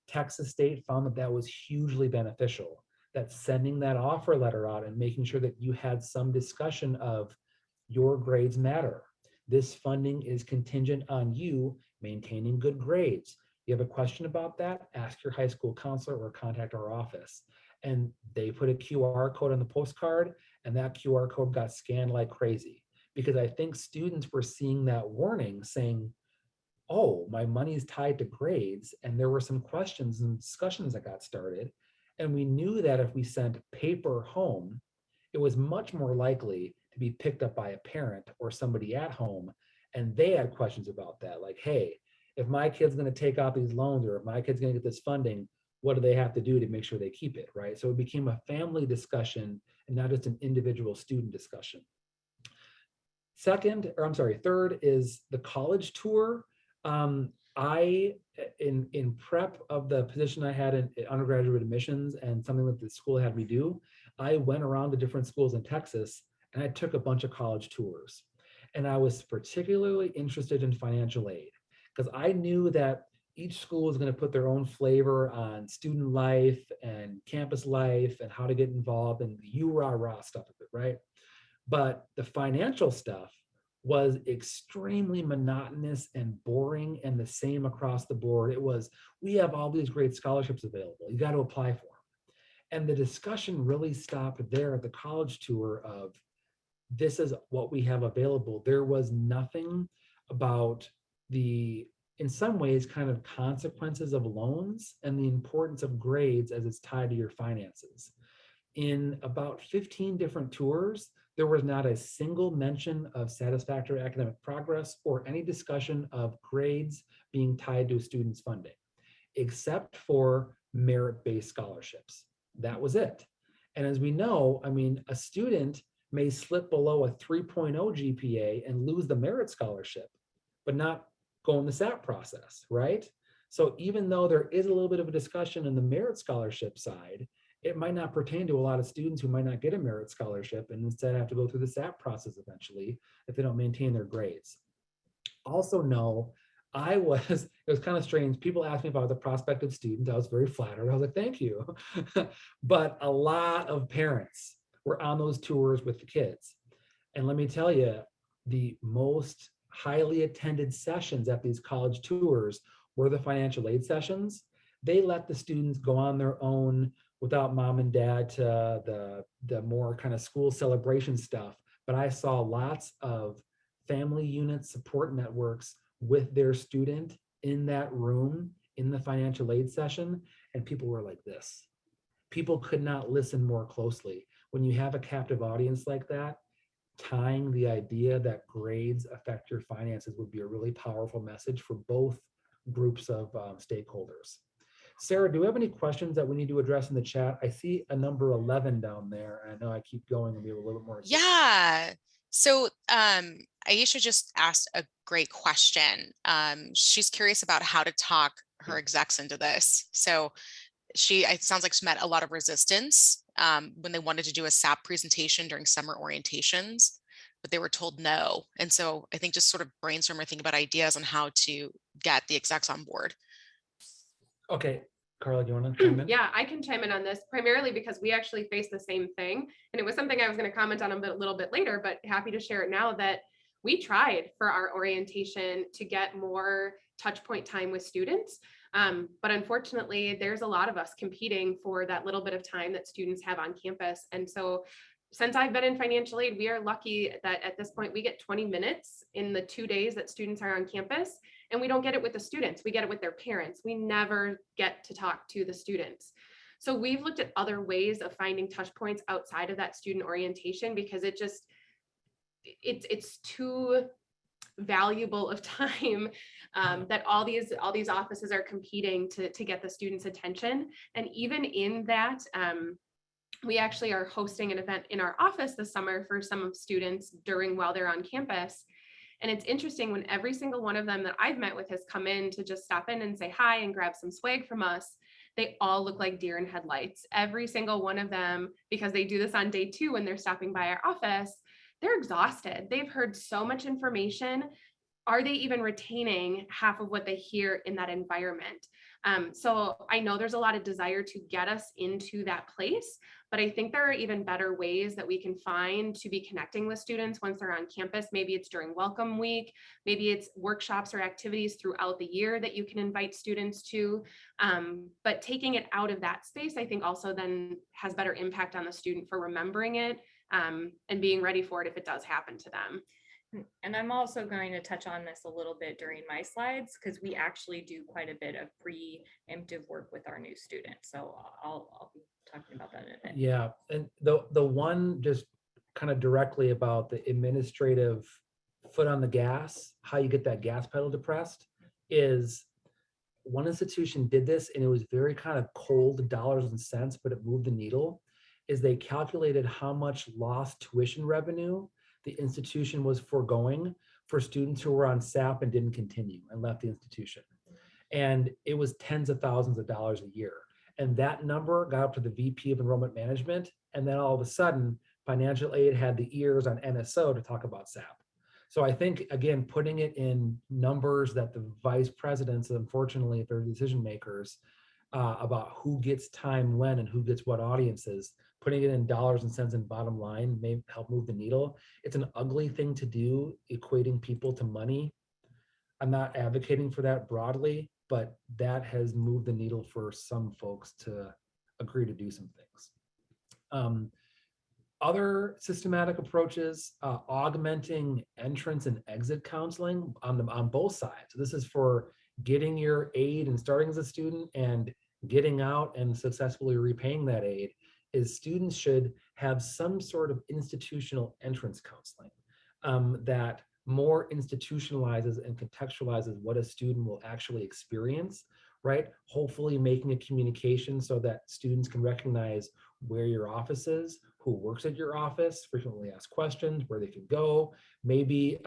Texas State found that that was hugely beneficial, that sending that offer letter out and making sure that you had some discussion of your grades matter. This funding is contingent on you maintaining good grades. You have a question about that, ask your high school counselor or contact our office. And they put a QR code on the postcard, and that QR code got scanned like crazy, because I think students were seeing that warning saying, oh, my money is tied to grades. And there were some questions and discussions that got started. And we knew that if we sent paper home, it was much more likely to be picked up by a parent or somebody at home. And they had questions about that, like, hey, if my kid's going to take out these loans, or if my kid's going to get this funding, what do they have to do to make sure they keep it, right? So it became a family discussion and not just an individual student discussion. Third is the college tour. I, in prep of the position I had in undergraduate admissions and something that the school had me do, I went around to different schools in Texas and I took a bunch of college tours. And I was particularly interested in financial aid because I knew that each school is going to put their own flavor on student life and campus life and how to get involved and the rah stuff of it, right? But the financial stuff was extremely monotonous and boring and the same across the board. It was, we have all these great scholarships available. You got to apply for them. And the discussion really stopped there at the college tour of, this is what we have available. There was nothing about the, in some ways, kind of consequences of loans and the importance of grades as it's tied to your finances. In about 15 different tours, there was not a single mention of satisfactory academic progress or any discussion of grades being tied to a student's funding, except for merit-based scholarships. That was it. And as we know, I mean, a student may slip below a 3.0 GPA and lose the merit scholarship, but not go in the SAP process, right? So even though there is a little bit of a discussion in the merit scholarship side, it might not pertain to a lot of students who might not get a merit scholarship and instead have to go through the SAP process eventually if they don't maintain their grades. Also know it was kind of strange. People asked me about the prospective student. I was very flattered. I was like, thank you. But a lot of parents were on those tours with the kids. And let me tell you, the most highly attended sessions at these college tours were the financial aid sessions. They let the students go on their own without mom and dad to the more kind of school celebration stuff. But I saw lots of family unit support networks with their student in that room in the financial aid session, and people were like this. People could not listen more closely. When you have a captive audience like that, tying the idea that grades affect your finances would be a really powerful message for both groups of stakeholders. Sarah, do we have any questions that we need to address in the chat? I see a number 11 down there. And I know I keep going and we have a little bit more. Yeah. So Aisha just asked a great question. She's curious about how to talk her execs into this. So it sounds like she met a lot of resistance when they wanted to do a SAP presentation during summer orientations, but they were told no. And so I think just sort of brainstorm or think about ideas on how to get the execs on board. Okay, Carla, do you want to chime in? Yeah, I can chime in on this primarily because we actually face the same thing. And it was something I was going to comment on a little bit later, but happy to share it now that we tried for our orientation to get more touch point time with students. But unfortunately, there's a lot of us competing for that little bit of time that students have on campus. And so since I've been in financial aid, we are lucky that at this point we get 20 minutes in the 2 days that students are on campus, and we don't get it with the students, we get it with their parents. We never get to talk to the students. So we've looked at other ways of finding touch points outside of that student orientation because it's too valuable of time that all these offices are competing to get the students' attention. And even in that, we actually are hosting an event in our office this summer for some students while they're on campus. And it's interesting when every single one of them that I've met with has come in to just stop in and say hi and grab some swag from us. They all look like deer in headlights. Every single one of them, because they do this on day 2 when they're stopping by our office, they're exhausted. They've heard so much information. Are they even retaining half of what they hear in that environment? So I know there's a lot of desire to get us into that place, but I think there are even better ways that we can find to be connecting with students once they're on campus. Maybe it's during welcome week, maybe it's workshops or activities throughout the year that you can invite students to. But taking it out of that space, I think also then has better impact on the student for remembering it and being ready for it if it does happen to them. And I'm also going to touch on this a little bit during my slides because we actually do quite a bit of preemptive work with our new students. So I'll be talking about that in a bit. Yeah, and the one just kind of directly about the administrative foot on the gas, how you get that gas pedal depressed, is one institution did this and it was very kind of cold dollars and cents, but it moved the needle, is they calculated how much lost tuition revenue the institution was foregoing for students who were on SAP and didn't continue and left the institution. And it was tens of thousands of dollars a year. And that number got up to the VP of Enrollment Management. And then all of a sudden, financial aid had the ears on NSO to talk about SAP. So I think, again, putting it in numbers that the vice presidents, unfortunately, if they're decision makers, about who gets time when and who gets what audiences, putting it in dollars and cents and bottom line may help move the needle. It's an ugly thing to do, equating people to money. I'm not advocating for that broadly, but that has moved the needle for some folks to agree to do some things. Other systematic approaches, augmenting entrance and exit counseling on both sides. So this is for getting your aid and starting as a student and getting out and successfully repaying that aid, is students should have some sort of institutional entrance counseling that more institutionalizes and contextualizes what a student will actually experience, right? Hopefully making a communication so that students can recognize where your office is, who works at your office, frequently asked questions, where they can go, maybe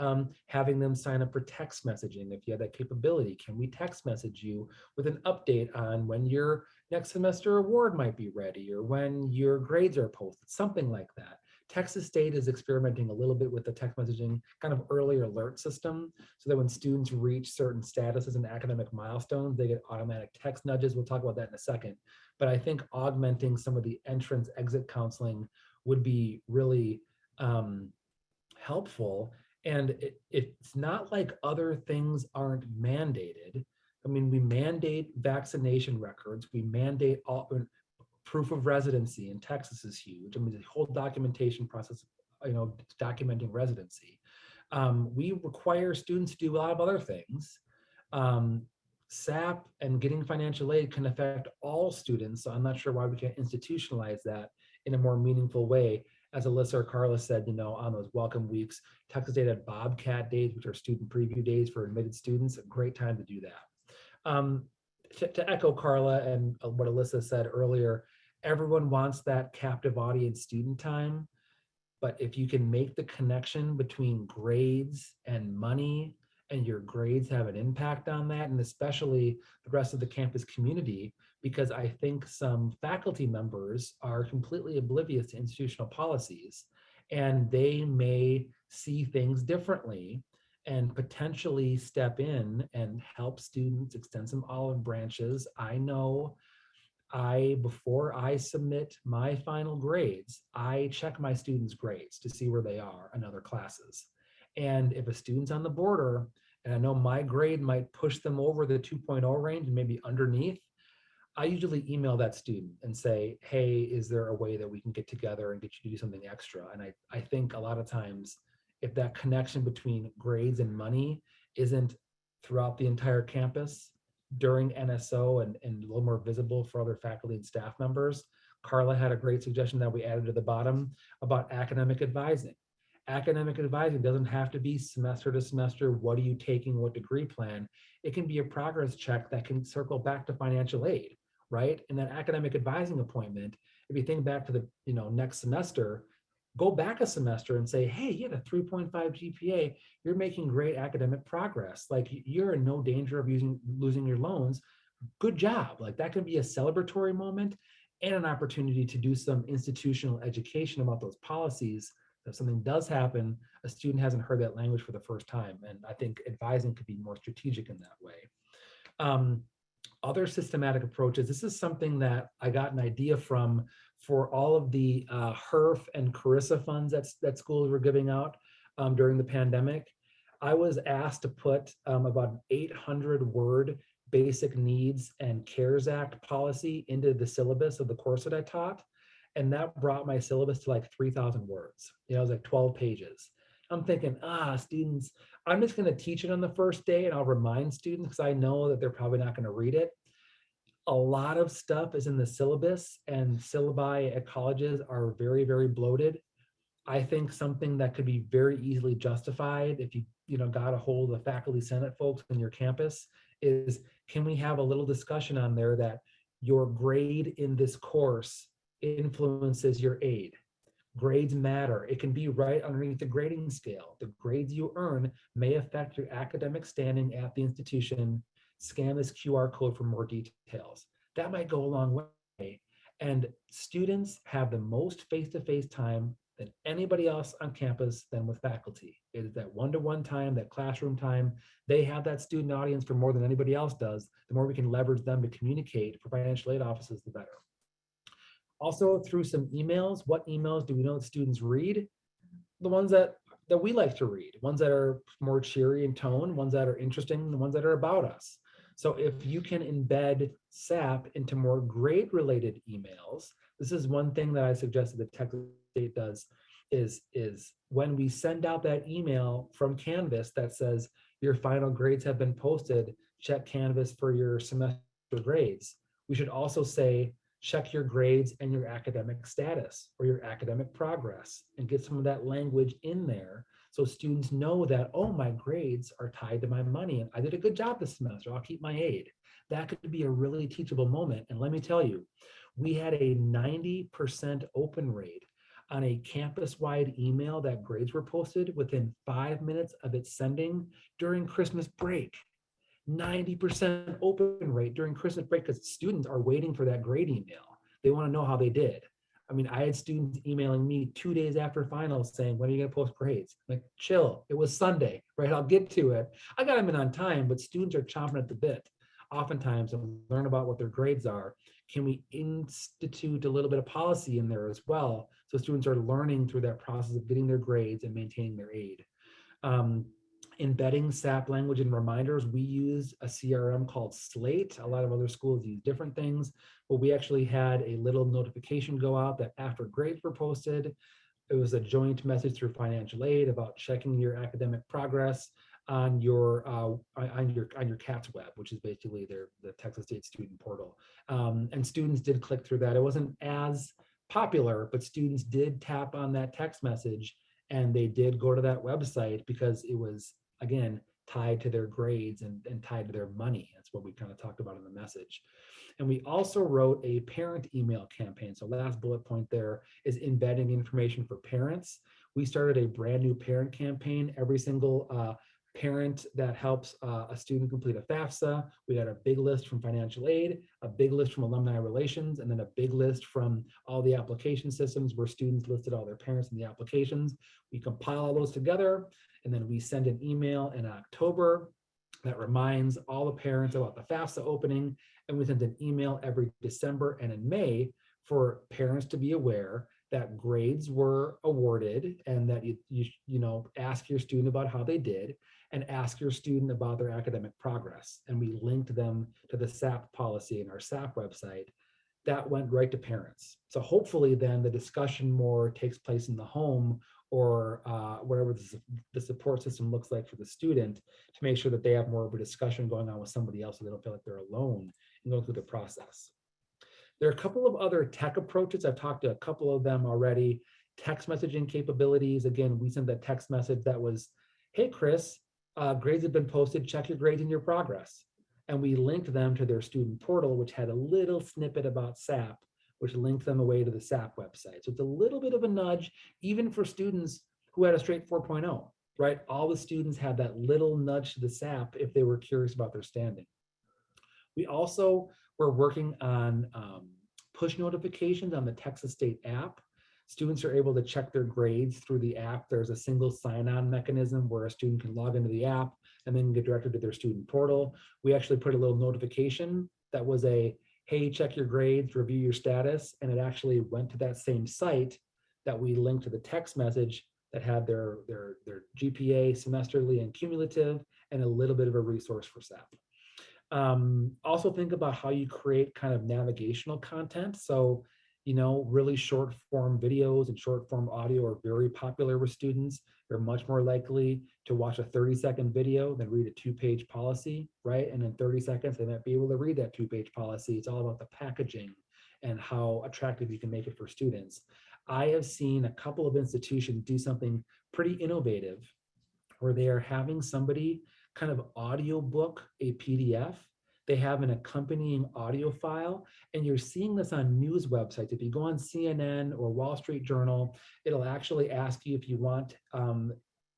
having them sign up for text messaging if you have that capability. Can we text message you with an update on when your next semester award might be ready or when your grades are posted, something like that, Texas State is experimenting a little bit with the text messaging kind of early alert system, so that when students reach certain statuses and academic milestones, they get automatic text nudges. We'll talk about that in a second. But I think augmenting some of the entrance exit counseling would be really helpful. And it's not like other things aren't mandated. I mean, we mandate vaccination records, we mandate all proof of residency in Texas is huge. I mean, the whole documentation process, documenting residency. We require students to do a lot of other things. SAP and getting financial aid can affect all students, so I'm not sure why we can't institutionalize that in a more meaningful way. As Alyssa or Carla said, on those welcome weeks, Texas State had Bobcat days, which are student preview days for admitted students, a great time to do that. To echo Carla and what Alyssa said earlier, everyone wants that captive audience student time, but if you can make the connection between grades and money, and your grades have an impact on that, and especially the rest of the campus community, because I think some faculty members are completely oblivious to institutional policies, and they may see things differently and potentially step in and help students, extend some olive branches. I know before I submit my final grades, I check my students' grades to see where they are in other classes. And if a student's on the border, and I know my grade might push them over the 2.0 range and maybe underneath, I usually email that student and say, hey, is there a way that we can get together and get you to do something extra? And I think a lot of times, if that connection between grades and money isn't throughout the entire campus during NSO and a little more visible for other faculty and staff members, Carla had a great suggestion that we added to the bottom about academic advising. Academic advising doesn't have to be semester to semester. What are you taking? What degree plan? It can be a progress check that can circle back to financial aid, right? And that academic advising appointment, if you think back to the next semester, go back a semester and say, hey, you had a 3.5 GPA. You're making great academic progress. Like, you're in no danger of losing your loans. Good job. Like, that can be a celebratory moment and an opportunity to do some institutional education about those policies. If something does happen, a student hasn't heard that language for the first time. And I think advising could be more strategic in that way. Other systematic approaches, this is something that I got an idea from for all of the HERF and Carissa funds that schools were giving out during the pandemic. I was asked to put about an 800-word basic needs and CARES Act policy into the syllabus of the course that I taught. And that brought my syllabus to like 3,000 words. It was like 12 pages. I'm thinking, students, I'm just going to teach it on the first day and I'll remind students because I know that they're probably not going to read it. A lot of stuff is in the syllabus, and syllabi at colleges are very, very bloated. I think something that could be very easily justified if you got a hold of the faculty senate folks on your campus is, can we have a little discussion on there that your grade in this course influences your aid? Grades matter. It can be right underneath the grading scale. The grades you earn may affect your academic standing at the institution. Scan this QR code for more details. That might go a long way. And students have the most face-to-face time than anybody else on campus than with faculty. It is that one-to-one time, that classroom time. They have that student audience for more than anybody else does. The more we can leverage them to communicate for financial aid offices, the better. Also, through some emails, what emails do we know that students read? The ones that we like to read, ones that are more cheery in tone, ones that are interesting, the ones that are about us. So if you can embed SAP into more grade-related emails, this is one thing that I suggested that Texas State does, is when we send out that email from Canvas that says your final grades have been posted, check Canvas for your semester grades. We should also say, check your grades and your academic status or your academic progress, and get some of that language in there so students know that, oh, my grades are tied to my money and I did a good job this semester, I'll keep my aid. That could be a really teachable moment. And let me tell you, we had a 90% open rate on a campus-wide email that grades were posted within 5 minutes of its sending during Christmas break. 90% open rate during Christmas break because students are waiting for that grade email. They want to know how they did. I mean, I had students emailing me 2 days after finals saying, when are you gonna post grades? Like, chill, it was Sunday, right? I'll get to it. I got them in on time, but students are chomping at the bit oftentimes and learn about what their grades are. Can we institute a little bit of policy in there as well? So students are learning through that process of getting their grades and maintaining their aid. Embedding SAP language and reminders. We use a CRM called Slate. A lot of other schools use different things, but we actually had a little notification go out that after grades were posted, it was a joint message through financial aid about checking your academic progress on your CATS web, which is basically the Texas State Student Portal. And students did click through that. It wasn't as popular, but students did tap on that text message and they did go to that website because it was, again, tied to their grades and tied to their money. That's what we kind of talked about in the message. And we also wrote a parent email campaign. So last bullet point there is embedding information for parents. We started a brand new parent campaign. Every single parent that helps a student complete a FAFSA, we got a big list from financial aid, a big list from alumni relations, and then a big list from all the application systems where students listed all their parents in the applications. We compile all those together, and then we send an email in October that reminds all the parents about the FAFSA opening, and we send an email every December and in May for parents to be aware that grades were awarded and that you know, ask your student about how they did and ask your student about their academic progress. And we linked them to the SAP policy in our SAP website. That went right to parents. So hopefully then the discussion more takes place in the home or whatever the support system looks like for the student to make sure that they have more of a discussion going on with somebody else so they don't feel like they're alone in going through the process. There are a couple of other tech approaches. I've talked to a couple of them already. Text messaging capabilities. Again, we sent that text message that was, hey, Chris, grades have been posted, check your grades and your progress. And we linked them to their student portal, which had a little snippet about SAP, which linked them away to the SAP website. So it's a little bit of a nudge, even for students who had a straight 4.0, right? All the students had that little nudge to the SAP if they were curious about their standing. We also were working on push notifications on the Texas State app. Students are able to check their grades through the app. There's a single sign-on mechanism where a student can log into the app and then get directed to their student portal. We actually put a little notification that was a, hey, check your grades, review your status, and it actually went to that same site that we linked to the text message that had their GPA semesterly and cumulative and a little bit of a resource for SAP. Also think about how you create kind of navigational content. So, you know, really short form videos and short form audio are very popular with students. They're much more likely to watch a 30-second video than read a 2-page policy, right? And in 30 seconds, they might be able to read that 2-page policy. It's all about the packaging and how attractive you can make it for students. I have seen a couple of institutions do something pretty innovative where they are having somebody kind of audiobook a PDF. They have an accompanying audio file, and you're seeing this on news websites. If you go on CNN or Wall Street Journal, it'll actually ask you if you want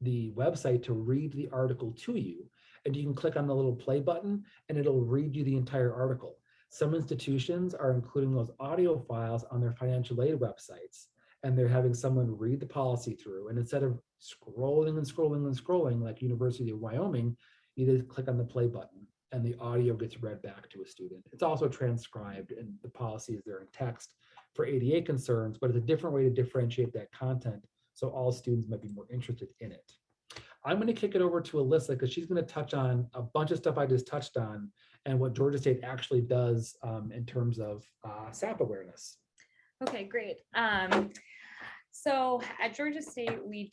the website to read the article to you. And you can click on the little play button and it'll read you the entire article. Some institutions are including those audio files on their financial aid websites, and they're having someone read the policy through. And instead of scrolling and scrolling and scrolling like University of Wyoming, you just click on the play button and the audio gets read back to a student. It's also transcribed and the policy is there in text for ADA concerns, but it's a different way to differentiate that content so all students might be more interested in it. I'm going to kick it over to Alyssa because she's going to touch on a bunch of stuff I just touched on and what Georgia State actually does in terms of SAP awareness. Okay, great. So at Georgia State, we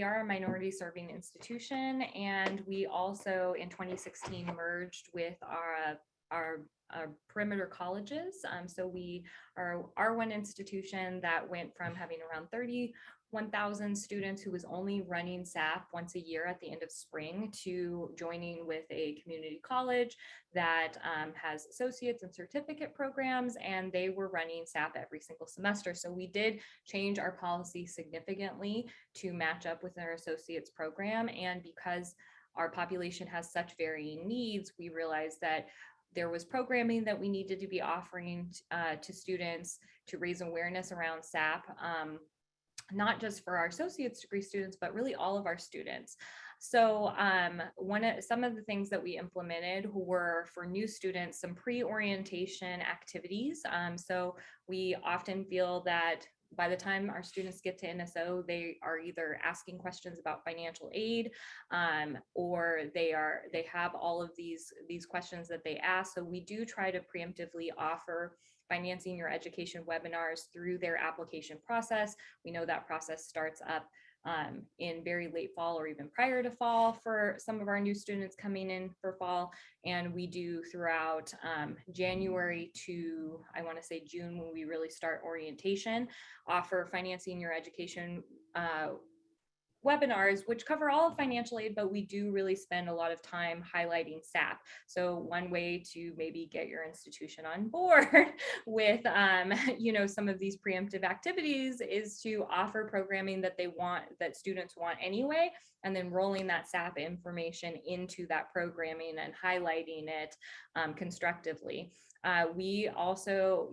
are a minority serving institution, and we also in 2016 merged with our perimeter colleges. So we are one institution that went from having around 31,000 students who was only running SAP once a year at the end of spring to joining with a community college that has associates and certificate programs, and they were running SAP every single semester. So we did change our policy significantly to match up with our associates program. And because our population has such varying needs, we realized that there was programming that we needed to be offering to students to raise awareness around SAP, not just for our associate's degree students, but really all of our students. So some of the things that we implemented were for new students, some pre-orientation activities. So we often feel that by the time our students get to NSO, they are either asking questions about financial aid, or they have all of these questions that they ask. So we do try to preemptively offer financing your education webinars through their application process. We know that process starts up in very late fall or even prior to fall for some of our new students coming in for fall. And we do throughout January to, I want to say June, when we really start orientation, offer financing your education webinars, which cover all of financial aid, but we do really spend a lot of time highlighting SAP. So one way to maybe get your institution on board with, some of these preemptive activities is to offer programming that that students want anyway, and then rolling that SAP information into that programming and highlighting it constructively. We also,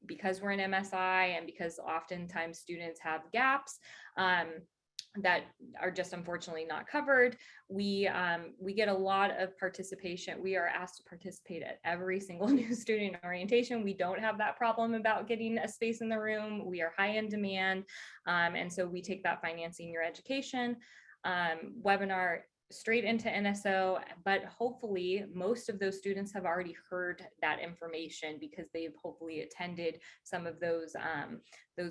because we're an MSI and because oftentimes students have gaps, that are just unfortunately not covered. We get a lot of participation. We are asked to participate at every single new student orientation. We don't have that problem about getting a space in the room. We are high in demand. And so we take that financing your education webinar straight into NSO, but hopefully most of those students have already heard that information because they've hopefully attended some of those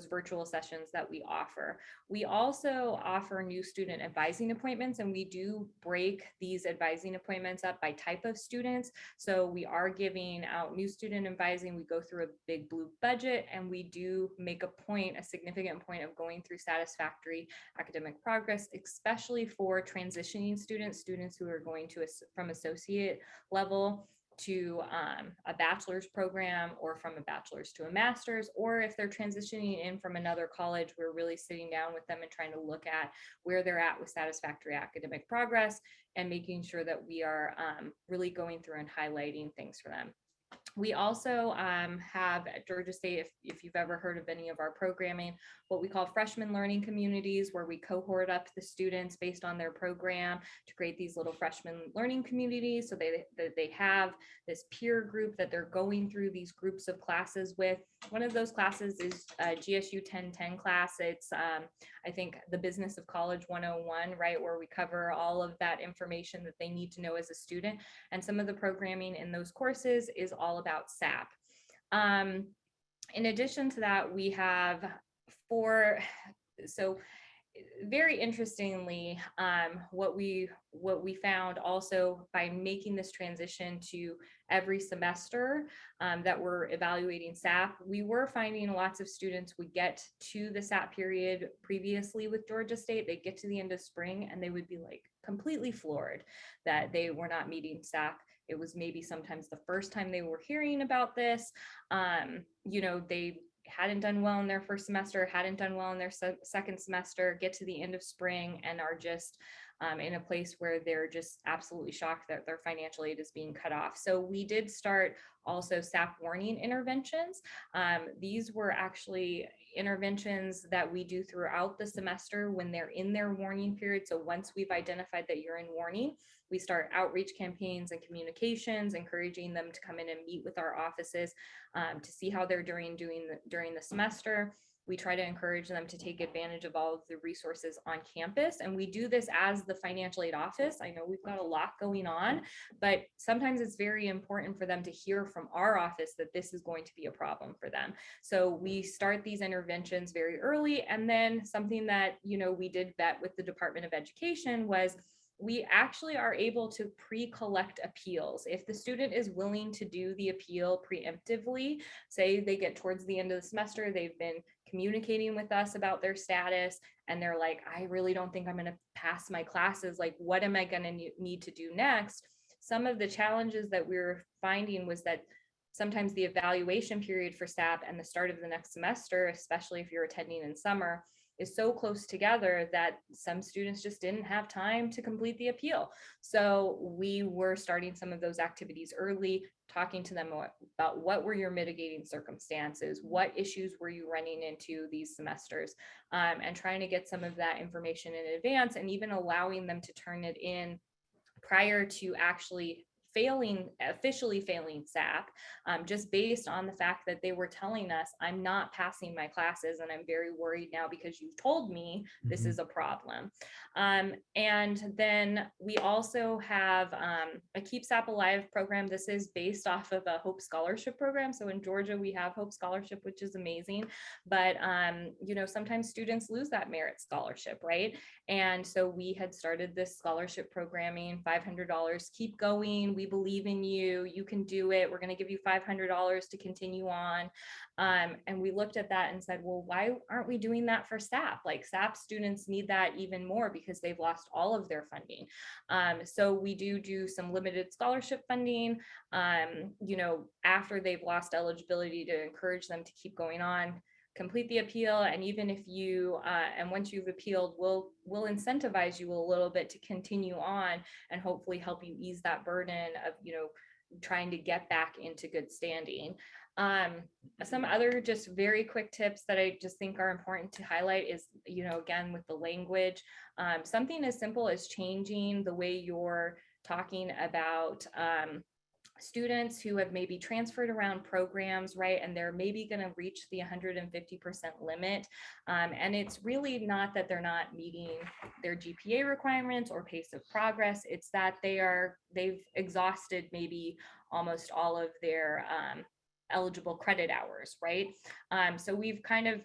virtual sessions that we offer. We also offer new student advising appointments, and we do break these advising appointments up by type of students. So we are giving out new student advising. We go through a big blue budget, and we do make a significant point of going through Satisfactory academic progress, especially for transitioning students who are going to from associate level to a bachelor's program, or from a bachelor's to a master's, or if they're transitioning in from another college, we're really sitting down with them and trying to look at where they're at with satisfactory academic progress and making sure that we are really going through and highlighting things for them. We also have at Georgia State, if you've ever heard of any of our programming, what we call freshman learning communities, where we cohort up the students based on their program to create these little freshman learning communities. So they have this peer group that they're going through these groups of classes with. One of those classes is GSU 1010 class. It's, I think, the Business of College 101, right, where we cover all of that information that they need to know as a student. And some of the programming in those courses is all about SAP. In addition to that, we have very interestingly, what we found also by making this transition to every semester that we're evaluating SAP, we were finding lots of students would get to the SAP period previously with Georgia State. They'd get to the end of spring and they would be like completely floored that they were not meeting SAP. It was maybe sometimes the first time they were hearing about this. They hadn't done well in their first semester, hadn't done well in their second semester, get to the end of spring and are just in a place where they're just absolutely shocked that their financial aid is being cut off. So we did start also SAP warning interventions. These were actually interventions that we do throughout the semester when they're in their warning period. So once we've identified that you're in warning, we start outreach campaigns and communications, encouraging them to come in and meet with our offices to see how they're doing during the semester. We try to encourage them to take advantage of all of the resources on campus. And we do this as the financial aid office. I know we've got a lot going on, but sometimes it's very important for them to hear from our office that this is going to be a problem for them. So we start these interventions very early. And then something that, we did vet with the Department of Education was we actually are able to pre-collect appeals. If the student is willing to do the appeal preemptively, say they get towards the end of the semester, they've been communicating with us about their status, and they're like, I really don't think I'm going to pass my classes. Like, what am I going to need to do next? Some of the challenges that we were finding was that sometimes the evaluation period for SAP and the start of the next semester, especially if you're attending in summer, is so close together that some students just didn't have time to complete the appeal. So we were starting some of those activities early, talking to them about what were your mitigating circumstances, what issues were you running into these semesters, and trying to get some of that information in advance, and even allowing them to turn it in prior to actually officially failing SAP, just based on the fact that they were telling us, I'm not passing my classes and I'm very worried now because you've told me this is a problem. And then we also have a Keep SAP Alive program. This is based off of a Hope Scholarship program. So in Georgia, we have Hope Scholarship, which is amazing. But, sometimes students lose that merit scholarship, right? And so we had started this scholarship programming, $500, keep going. We believe in you. You can do it. We're going to give you $500 to continue on. And we looked at that and said, well, why aren't we doing that for SAP? Like SAP students need that even more because they've lost all of their funding. So we do some limited scholarship funding, after they've lost eligibility, to encourage them to keep going on, complete the appeal. And even if you, and once you've appealed, we'll incentivize you a little bit to continue on and hopefully help you ease that burden of, trying to get back into good standing. Some other just very quick tips that I just think are important to highlight is, again, with the language, something as simple as changing the way you're talking about, students who have maybe transferred around programs, right? And they're maybe going to reach the 150% limit. And it's really not that they're not meeting their GPA requirements or pace of progress. It's that they've exhausted maybe almost all of their eligible credit hours, right? So we've kind of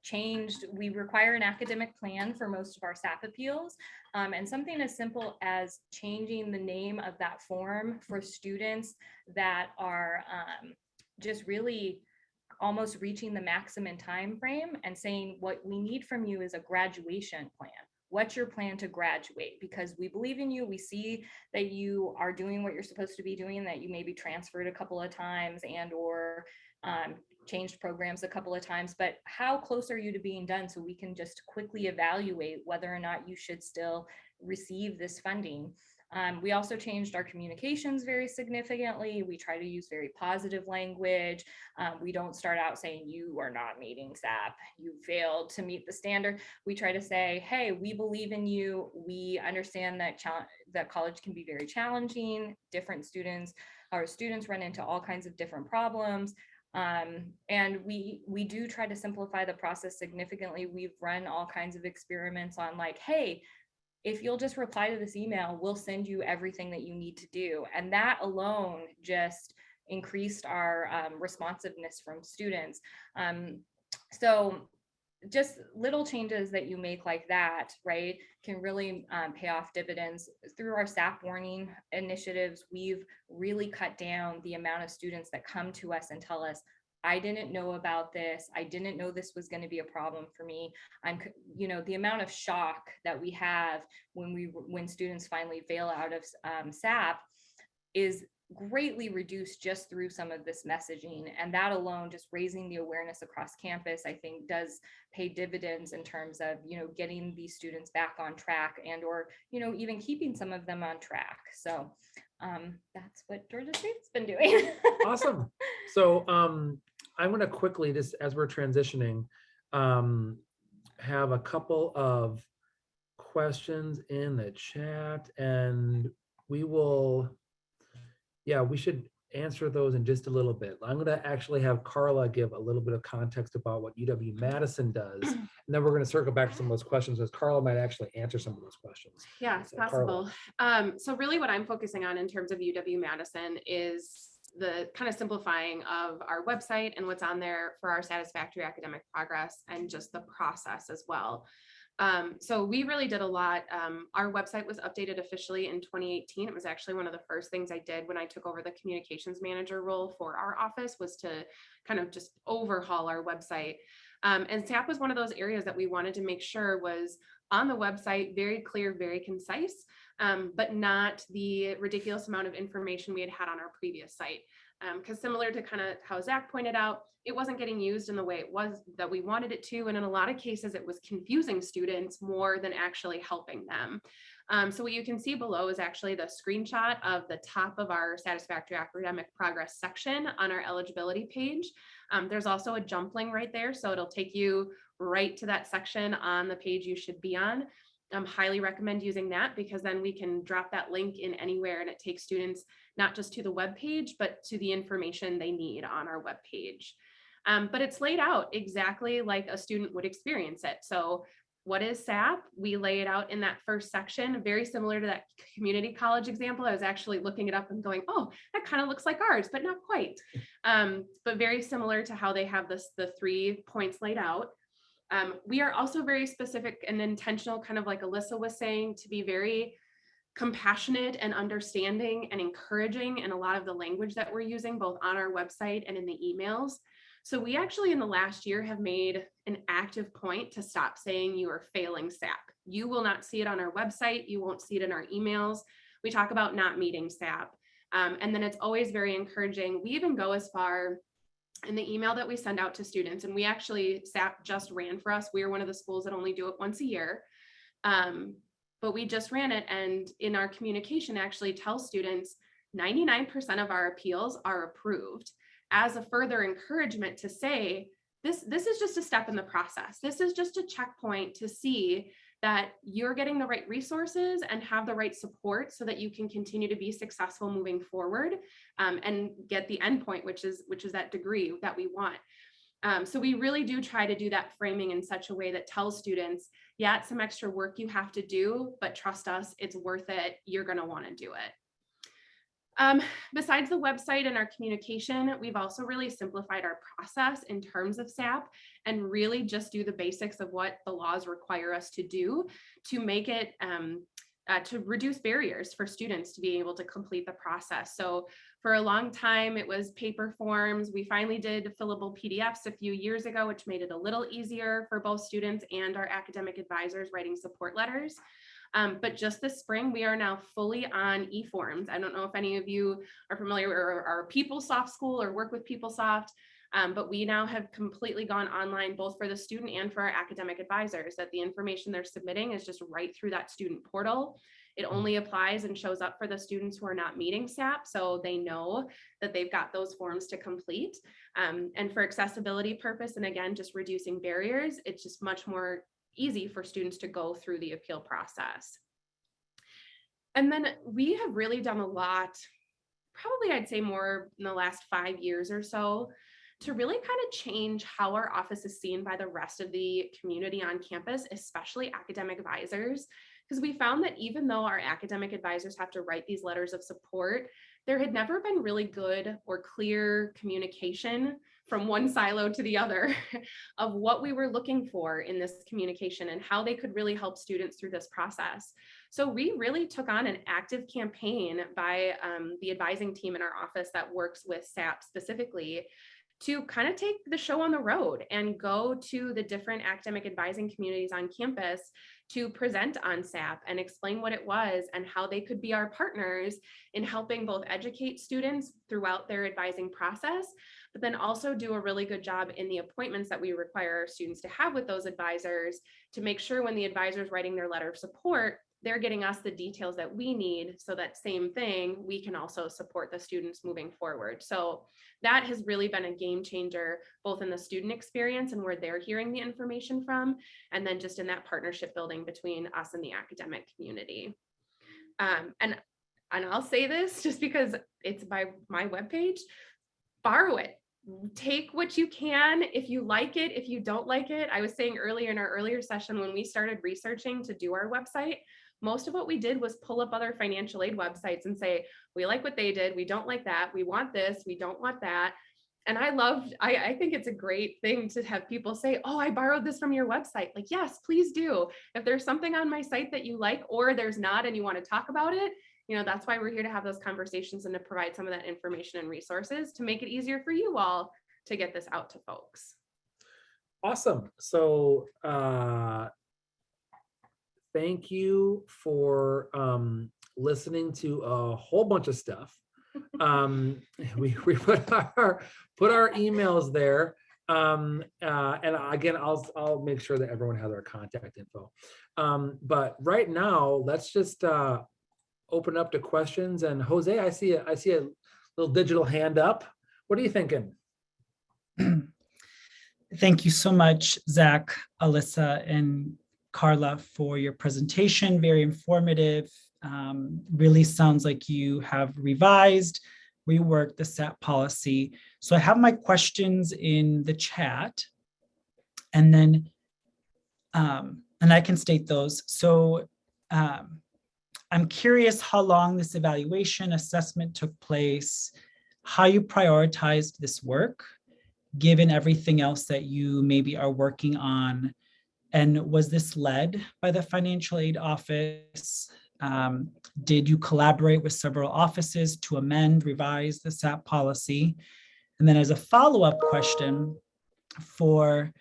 changed, we require an academic plan for most of our SAP appeals, and something as simple as changing the name of that form for students that are just really almost reaching the maximum time frame, and saying what we need from you is a graduation plan. What's your plan to graduate? Because we believe in you. We see that you are doing what you're supposed to be doing, that you maybe transferred a couple of times and or changed programs a couple of times, but how close are you to being done, so we can just quickly evaluate whether or not you should still receive this funding. We also changed our communications very significantly. We try to use very positive language. We don't start out saying you are not meeting SAP, you failed to meet the standard. We try to say, hey, we believe in you. We understand that college can be very challenging. Different students run into all kinds of different problems. And we do try to simplify the process significantly. We've run all kinds of experiments on like, hey, if you'll just reply to this email, we'll send you everything that you need to do. And that alone just increased our responsiveness from students. So just little changes that you make like that, right, can really pay off dividends. Through our SAP warning initiatives, we've really cut down the amount of students that come to us and tell us, I didn't know about this. I didn't know this was going to be a problem for me. The amount of shock that we have when students finally fail out of SAP is greatly reduced just through some of this messaging. And that alone, just raising the awareness across campus, I think does pay dividends in terms of, getting these students back on track and, or, even keeping some of them on track. So that's what Georgia State's been doing. Awesome. So I'm going to quickly, just as we're transitioning, have a couple of questions in the chat, and we should answer those in just a little bit. I'm going to actually have Carla give a little bit of context about what UW-Madison does, and then we're going to circle back to some of those questions, as Carla might actually answer some of those questions. Yeah, it's So, possible. So really what I'm focusing on in terms of UW-Madison is the kind of simplifying of our website and what's on there for our satisfactory academic progress, and just the process as well. So we really did a lot. Our website was updated officially in 2018. It was actually one of the first things I did when I took over the communications manager role for our office, was to kind of just overhaul our website. And SAP was one of those areas that we wanted to make sure was on the website, very clear, very concise. but not the ridiculous amount of information we had had on our previous site. Because similar to kind of how Zach pointed out, it wasn't getting used in the way it was that we wanted it to. And in a lot of cases, it was confusing students more than actually helping them. So what you can see below is actually the screenshot of the top of our Satisfactory academic progress section on our eligibility page. There's also a jump link right there. So it'll take you right to that section on the page you should be on. Highly recommend using that, because then we can drop that link in anywhere and it takes students not just to the web page, but to the information they need on our web page. But it's laid out exactly like a student would experience it. So what is SAP? We lay it out in that first section, very similar to that community college example. I was actually looking it up and going, oh, that kind of looks like ours, but not quite. But very similar to how they have the 3 points laid out. We are also very specific and intentional, kind of like Alyssa was saying, to be very compassionate and understanding and encouraging in a lot of the language that we're using, both on our website and in the emails. So we actually in the last year have made an active point to stop saying you are failing SAP. You will not see it on our website. You won't see it in our emails. We talk about not meeting SAP. And then it's always very encouraging. We even go as far in the email that we send out to students, and we actually, SAP just ran for us. We are one of the schools that only do it once a year. But we just ran it, and in our communication actually tells students 99% of our appeals are approved, as a further encouragement to say, this is just a step in the process. This is just a checkpoint to see that you're getting the right resources and have the right support so that you can continue to be successful moving forward, and get the endpoint, which is that degree that we want. So we really do try to do that framing in such a way that tells students, yeah, it's some extra work you have to do, but trust us, it's worth it. You're going to want to do it. Besides the website and our communication, we've also really simplified our process in terms of SAP and really just do the basics of what the laws require us to do to make it, to reduce barriers for students to be able to complete the process. So for a long time, it was paper forms. We finally did fillable PDFs a few years ago, which made it a little easier for both students and our academic advisors writing support letters. But just this spring, we are now fully on eForms. I don't know if any of you are familiar or are a PeopleSoft school or work with PeopleSoft, but we now have completely gone online, both for the student and for our academic advisors, that the information they're submitting is just right through that student portal. It only applies and shows up for the students who are not meeting SAP, so they know that they've got those forms to complete. And for accessibility purpose, and again, just reducing barriers, it's just much more easy for students to go through the appeal process. And then we have really done a lot, probably I'd say more in the last 5 years or so, to really kind of change how our office is seen by the rest of the community on campus, especially academic advisors. Because we found that even though our academic advisors have to write these letters of support, there had never been really good or clear communication from one silo to the other of what we were looking for in this communication and how they could really help students through this process. So we really took on an active campaign by the advising team in our office that works with SAP specifically to kind of take the show on the road and go to the different academic advising communities on campus to present on SAP and explain what it was and how they could be our partners in helping both educate students throughout their advising process, but then also do a really good job in the appointments that we require our students to have with those advisors to make sure when the advisor is writing their letter of support, they're getting us the details that we need so that same thing, we can also support the students moving forward. So that has really been a game changer, both in the student experience and where they're hearing the information from, and then just in that partnership building between us and the academic community. And I'll say this just because it's by my webpage, borrow it. Take what you can. If you like it, if you don't like it. I was saying earlier in our earlier session when we started researching to do our website, most of what we did was pull up other financial aid websites and say, we like what they did. We don't like that. We want this. We don't want that. And I think it's a great thing to have people say, oh, I borrowed this from your website. Like, yes, please do. If there's something on my site that you like, or there's not, and you want to talk about it, that's why we're here to have those conversations and to provide some of that information and resources to make it easier for you all to get this out to folks. Awesome. So thank you for listening to a whole bunch of stuff. We put our emails there. And again, I'll make sure that everyone has our contact info. But right now, let's just open up to questions. And Jose, I see a little digital hand up. What are you thinking? Thank you so much, Zach, Alyssa, and Carla for your presentation. Very informative. Really sounds like you have revised, reworked the SAP policy. So I have my questions in the chat, and then and I can state those. So I'm curious how long this evaluation assessment took place, how you prioritized this work, given everything else that you maybe are working on. And was this led by the financial aid office? Did you collaborate with several offices to amend, revise the SAP policy? And then as a follow-up question for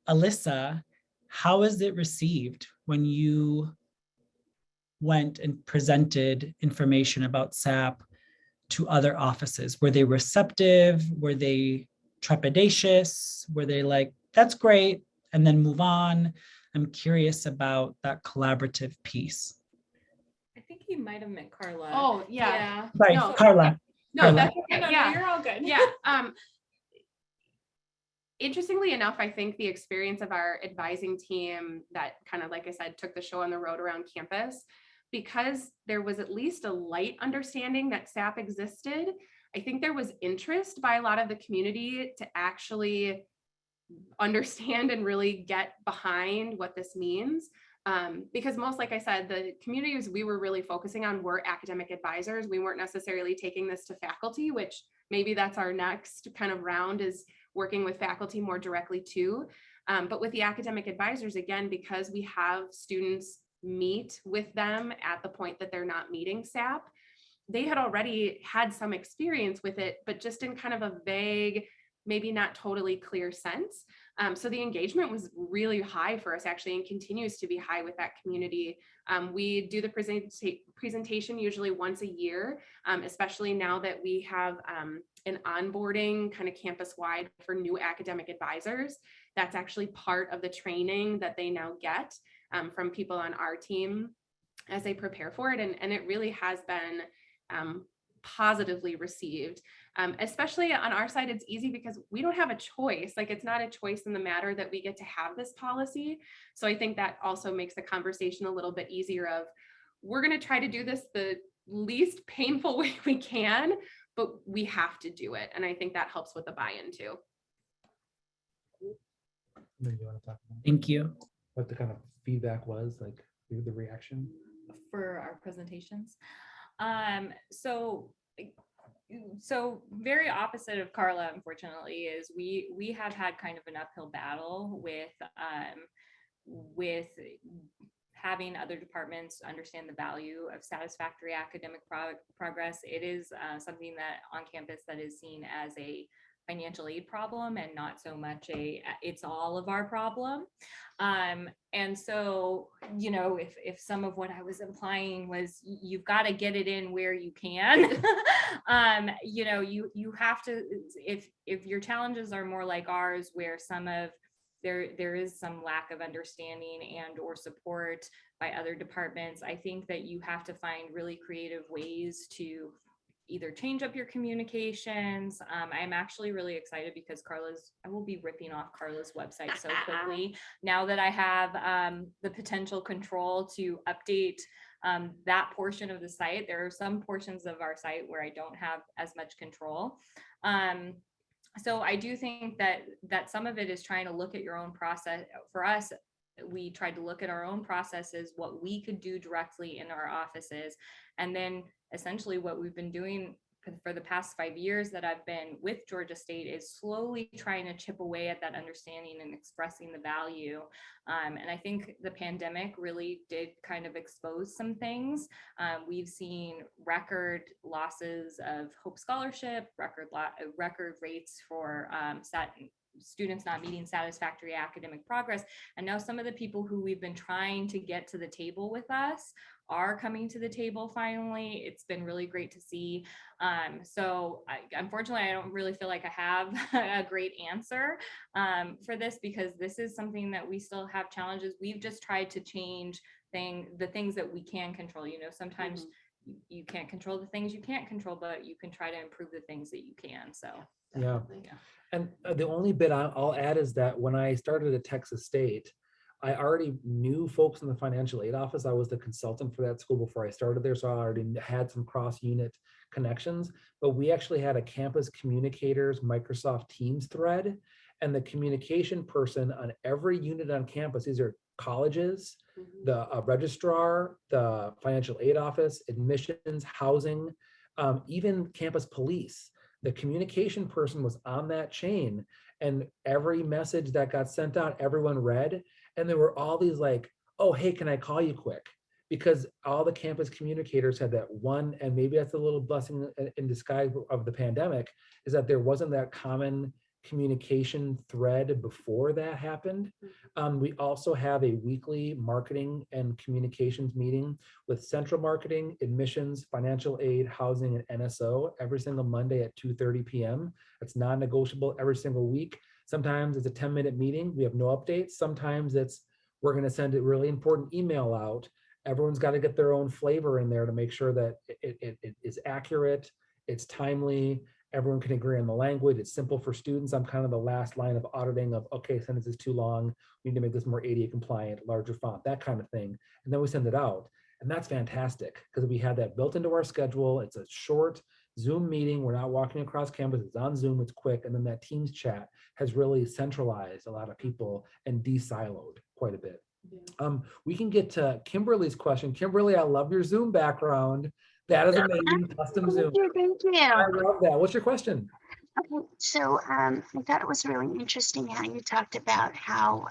Alyssa, how is it received when you went and presented information about SAP to other offices? Were they receptive? Were they trepidatious? Were they like, that's great, and then move on? I'm curious about that collaborative piece. I think you might have meant Carla. Oh, yeah. Sorry, No. Carla. No, Carla. that's okay. No, Yeah. you're all good. Yeah. Interestingly enough, I think the experience of our advising team that kind of, like I said, took the show on the road around campus, because there was at least a light understanding that SAP existed, I think there was interest by a lot of the community to actually understand and really get behind what this means. Because most, like I said, the communities we were really focusing on were academic advisors. We weren't necessarily taking this to faculty, which maybe that's our next kind of round, is working with faculty more directly too. But with the academic advisors, again, because we have students meet with them at the point that they're not meeting SAP, they had already had some experience with it, but just in kind of a vague, maybe not totally clear sense. So the engagement was really high for us, actually, and continues to be high with that community. We do the presentation usually once a year, especially now that we have an onboarding kind of campus-wide for new academic advisors. That's actually part of the training that they now get from people on our team as they prepare for it. And it really has been positively received. Especially on our side, it's easy because we don't have a choice. Like, it's not a choice in the matter that we get to have this policy. So I think that also makes the conversation a little bit easier of, we're going to try to do this the least painful way we can, but we have to do it. And I think that helps with the buy-in too. Maybe you want to talk about Thank you. what the kind of feedback was, like the reaction? For our presentations. So very opposite of Carla, unfortunately, is we have had kind of an uphill battle with having other departments understand the value of satisfactory academic progress. It is something that on campus that is seen as a financial aid problem and not so much it's all of our problem. And so, you know, if some of what I was implying was you've got to get it in where you can, you know, you have to, if your challenges are more like ours, where there is some lack of understanding and or support by other departments, I think that you have to find really creative ways to either change up your communications. I'm actually really excited because I will be ripping off Carla's website so quickly now that I have the potential control to update that portion of the site. There are some portions of our site where I don't have as much control. So I do think that some of it is trying to look at your own process. For us, we tried to look at our own processes, what we could do directly in our offices, and then essentially what we've been doing for the past 5 years that I've been with Georgia State is slowly trying to chip away at that understanding and expressing the value. And I think the pandemic really did kind of expose some things. We've seen record losses of Hope Scholarship, record rates for students not meeting satisfactory academic progress. And now some of the people who we've been trying to get to the table with us are coming to the table finally. It's been really great to see. Unfortunately, I don't really feel like I have a great answer for this, because this is something that we still have challenges. We've just tried to change the things that we can control. Sometimes you can't control the things you can't control, but you can try to improve the things that you can. So Yeah. And the only bit I'll add is that when I started at Texas State, I already knew folks in the financial aid office. I was the consultant for that school before I started there, so I already had some cross-unit connections. But we actually had a campus communicators Microsoft Teams thread, and the communication person on every unit on campus, these are colleges, the registrar, the financial aid office, admissions, housing, even campus police. The communication person was on that chain, and every message that got sent out, everyone read. And there were all these like, oh, hey, can I call you quick? Because all the campus communicators had that one, and maybe that's a little blessing in disguise of the pandemic, is that there wasn't that common communication thread before that happened. We also have a weekly marketing and communications meeting with central marketing, admissions, financial aid, housing, and NSO every single Monday at 2:30 p.m. It's non-negotiable every single week. Sometimes it's a 10-minute meeting. We have no updates. Sometimes it's, we're going to send a really important email out. Everyone's got to get their own flavor in there to make sure that it is accurate, it's timely, everyone can agree on the language, it's simple for students. I'm kind of the last line of auditing of, okay, sentence is too long, we need to make this more ADA compliant, larger font, that kind of thing. And then we send it out. And that's fantastic because we have that built into our schedule. It's a short Zoom meeting. We're not walking across campus. It's on Zoom. It's quick. And then that Teams chat has really centralized a lot of people and de-siloed quite a bit. Yeah. We can get to Kimberly's question. Kimberly, I love your Zoom background. That is amazing. Custom Zoom. Thank you. I love that. What's your question? Okay, so I thought it was really interesting how you talked about how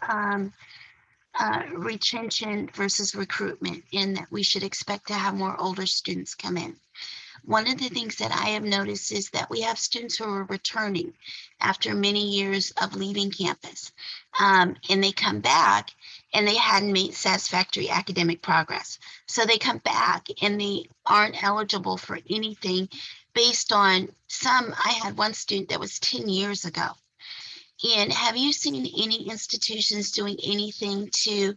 retention versus recruitment, and that we should expect to have more older students come in. One of the things that I have noticed is that we have students who are returning after many years of leaving campus, and they come back and they hadn't made satisfactory academic progress. So they come back and they aren't eligible for anything based on I had one student that was 10 years ago. And have you seen any institutions doing anything to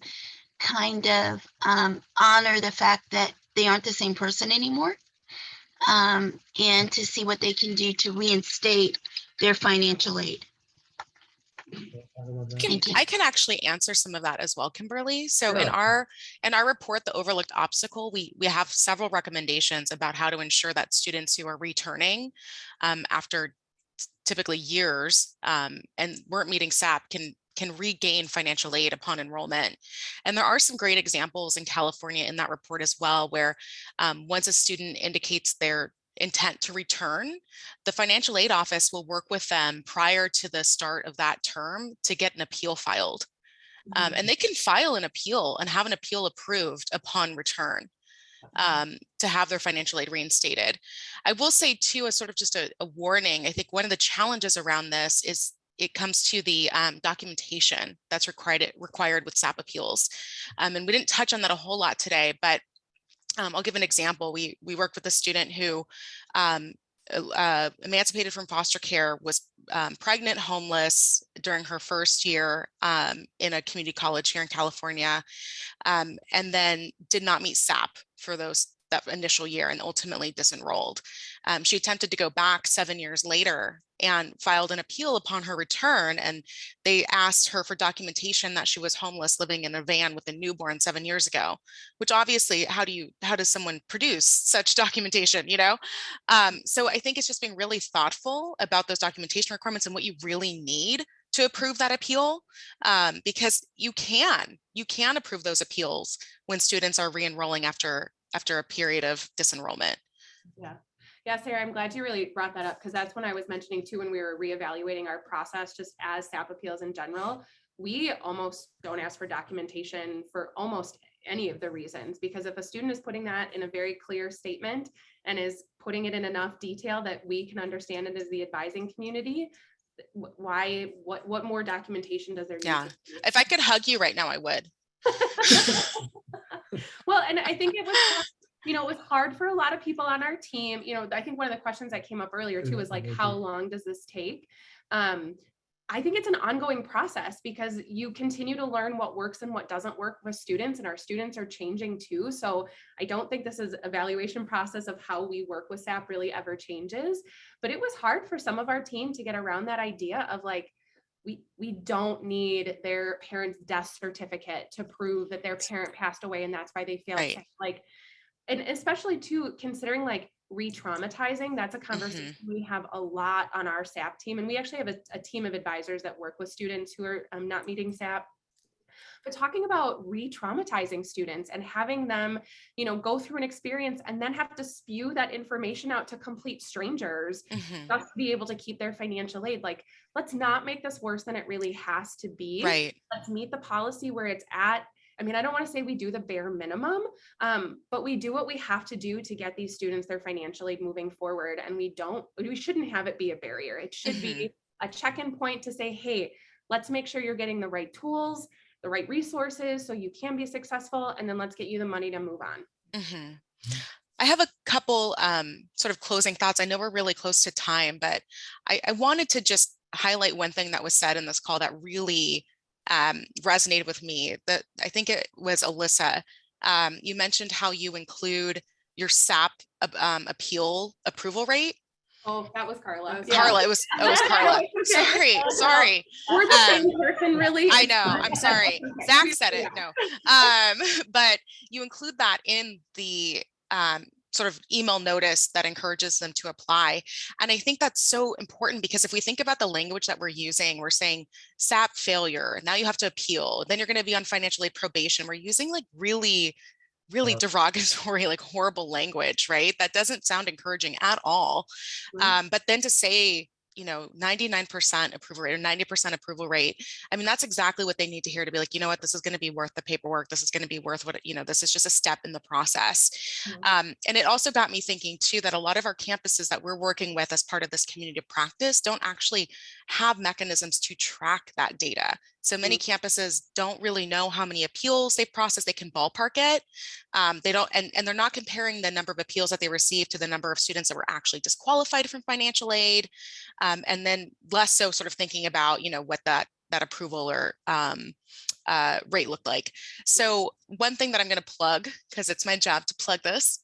kind of honor the fact that they aren't the same person anymore? And to see what they can do to reinstate their financial aid. I can actually answer some of that as well, Kimberly. So Sure. in our report, The Overlooked Obstacle, we have several recommendations about how to ensure that students who are returning after typically years and weren't meeting SAP can regain financial aid upon enrollment. And there are some great examples in California in that report as well, where once a student indicates their intent to return, the financial aid office will work with them prior to the start of that term to get an appeal filed. And they can file an appeal and have an appeal approved upon return to have their financial aid reinstated. I will say too, as sort of just a warning, I think one of the challenges around this is it comes to the documentation that's required with SAP appeals. And we didn't touch on that a whole lot today, but I'll give an example. We worked with a student who emancipated from foster care, was pregnant, homeless during her first year in a community college here in California, and then did not meet SAP for that initial year and ultimately disenrolled. She attempted to go back 7 years later and filed an appeal upon her return. And they asked her for documentation that she was homeless, living in a van with a newborn 7 years ago, which obviously, how does someone produce such documentation, you know? So I think it's just being really thoughtful about those documentation requirements and what you really need to approve that appeal, because you can approve those appeals when students are re-enrolling after a period of disenrollment. Yeah, Sarah, I'm glad you really brought that up, because that's when I was mentioning too, when we were reevaluating our process, just as SAP appeals in general, we almost don't ask for documentation for almost any of the reasons, because if a student is putting that in a very clear statement and is putting it in enough detail that we can understand it as the advising community, why, what more documentation does there need Yeah. to be? If I could hug you right now, I would. Well, and I think it was, you know, it was hard for a lot of people on our team. You know, I think one of the questions that came up earlier too was like, how long does this take? I think it's an ongoing process because you continue to learn what works and what doesn't work with students, and our students are changing too. So I don't think this is evaluation process of how we work with SAP really ever changes, but it was hard for some of our team to get around that idea of like, we don't need their parent's death certificate to prove that their parent passed away and that's why they failed. Right. Like, and especially too, considering like re-traumatizing, that's a conversation we have a lot on our SAP team. And we actually have a team of advisors that work with students who are not meeting SAP. But talking about re-traumatizing students and having them, you know, go through an experience and then have to spew that information out to complete strangers just to be able to keep their financial aid. Like, let's not make this worse than it really has to be. Right. Let's meet the policy where it's at. I mean, I don't want to say we do the bare minimum, but we do what we have to do to get these students their financial aid moving forward. And we shouldn't have it be a barrier. It should be a check-in point to say, hey, let's make sure you're getting the right tools, the right resources so you can be successful, and then let's get you the money to move on. I have a couple sort of closing thoughts. I know we're really close to time, but I wanted to just highlight one thing that was said in this call that really resonated with me. That I think it was Alyssa. You mentioned how you include your SAP appeal approval rate. Oh, that was Carla. Carla, it was Carla. Sorry. We're the same person, really. I know. I'm sorry. Zach said it. No. But you include that in the sort of email notice that encourages them to apply. And I think that's so important because if we think about the language that we're using, we're saying SAP failure, now you have to appeal, then you're going to be on financial aid probation. We're using like really derogatory, like horrible language, right? That doesn't sound encouraging at all. But then to say, you know, 99% approval rate or 90% approval rate, I mean, that's exactly what they need to hear to be like, you know what, this is going to be worth the paperwork. This is going to be worth what, you know, this is just a step in the process. And it also got me thinking too, that a lot of our campuses that we're working with as part of this community of practice don't actually have mechanisms to track that data. So many campuses don't really know how many appeals they've processed. They can ballpark it. They don't, and they're not comparing the number of appeals that they received to the number of students that were actually disqualified from financial aid. And then less so sort of thinking about, you know, what that approval or rate looked like. So one thing that I'm going to plug, because it's my job to plug this,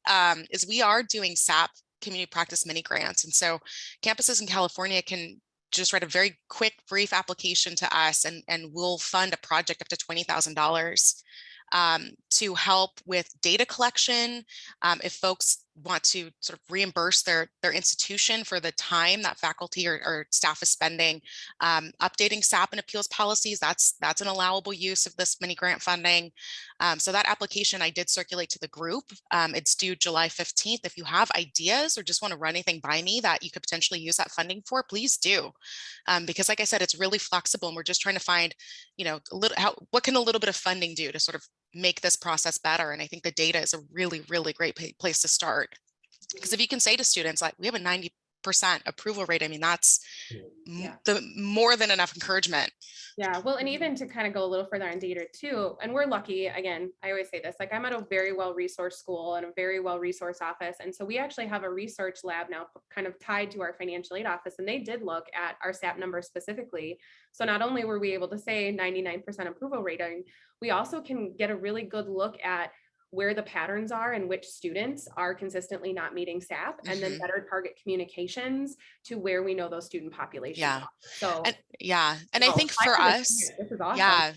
is we are doing SAP community practice mini grants. And so campuses in California can just write a very quick, brief application to us, and we'll fund a project up to $20,000 to help with data collection. If folks want to sort of reimburse their institution for the time that faculty or staff is spending updating SAP and appeals policies, that's an allowable use of this mini grant funding. So that application I did circulate to the group. It's due July 15th. If you have ideas or just want to run anything by me that you could potentially use that funding for, please do. Because like I said, it's really flexible and we're just trying to find, you know, what can a little bit of funding do to sort of make this process better. And I think the data is a really, really great place to start. Because if you can say to students, like, we have a 90% approval rate, I mean, that's the more than enough encouragement. Yeah, well, and even to kind of go a little further on data too, and we're lucky, again, I always say this, like I'm at a very well-resourced school and a very well-resourced office. And so we actually have a research lab now kind of tied to our financial aid office, and they did look at our SAP numbers specifically. So not only were we able to say 99% approval rating, we also can get a really good look at where the patterns are and which students are consistently not meeting SAP, and then better target communications to where we know those student populations are. So and I think for us, this is awesome.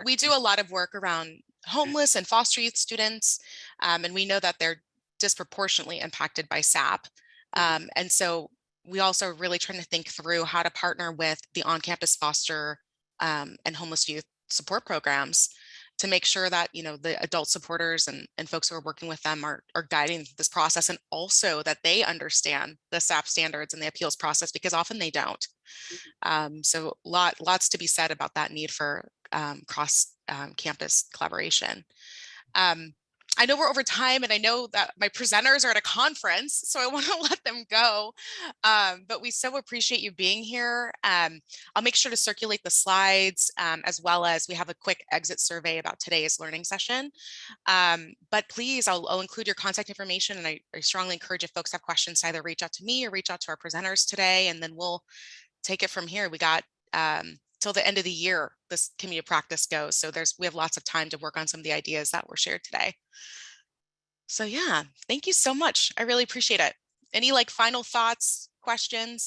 we do a lot of work around homeless and foster youth students, and we know that they're disproportionately impacted by SAP. And so we also are really trying to think through how to partner with the on-campus foster and homeless youth support programs to make sure that, you know, the adult supporters and folks who are working with them are guiding this process, and also that they understand the SAP standards and the appeals process, because often they don't. So lots to be said about that need for cross campus collaboration. I know we're over time, and I know that my presenters are at a conference, so I want to let them go. But we so appreciate you being here. I'll make sure to circulate the slides, as well as we have a quick exit survey about today's learning session. But please, I'll include your contact information, and I strongly encourage if folks have questions to either reach out to me or reach out to our presenters today, and then we'll take it from here. We got till the end of the year, this community practice goes. So we have lots of time to work on some of the ideas that were shared today. So yeah, thank you so much. I really appreciate it. Any like final thoughts, questions?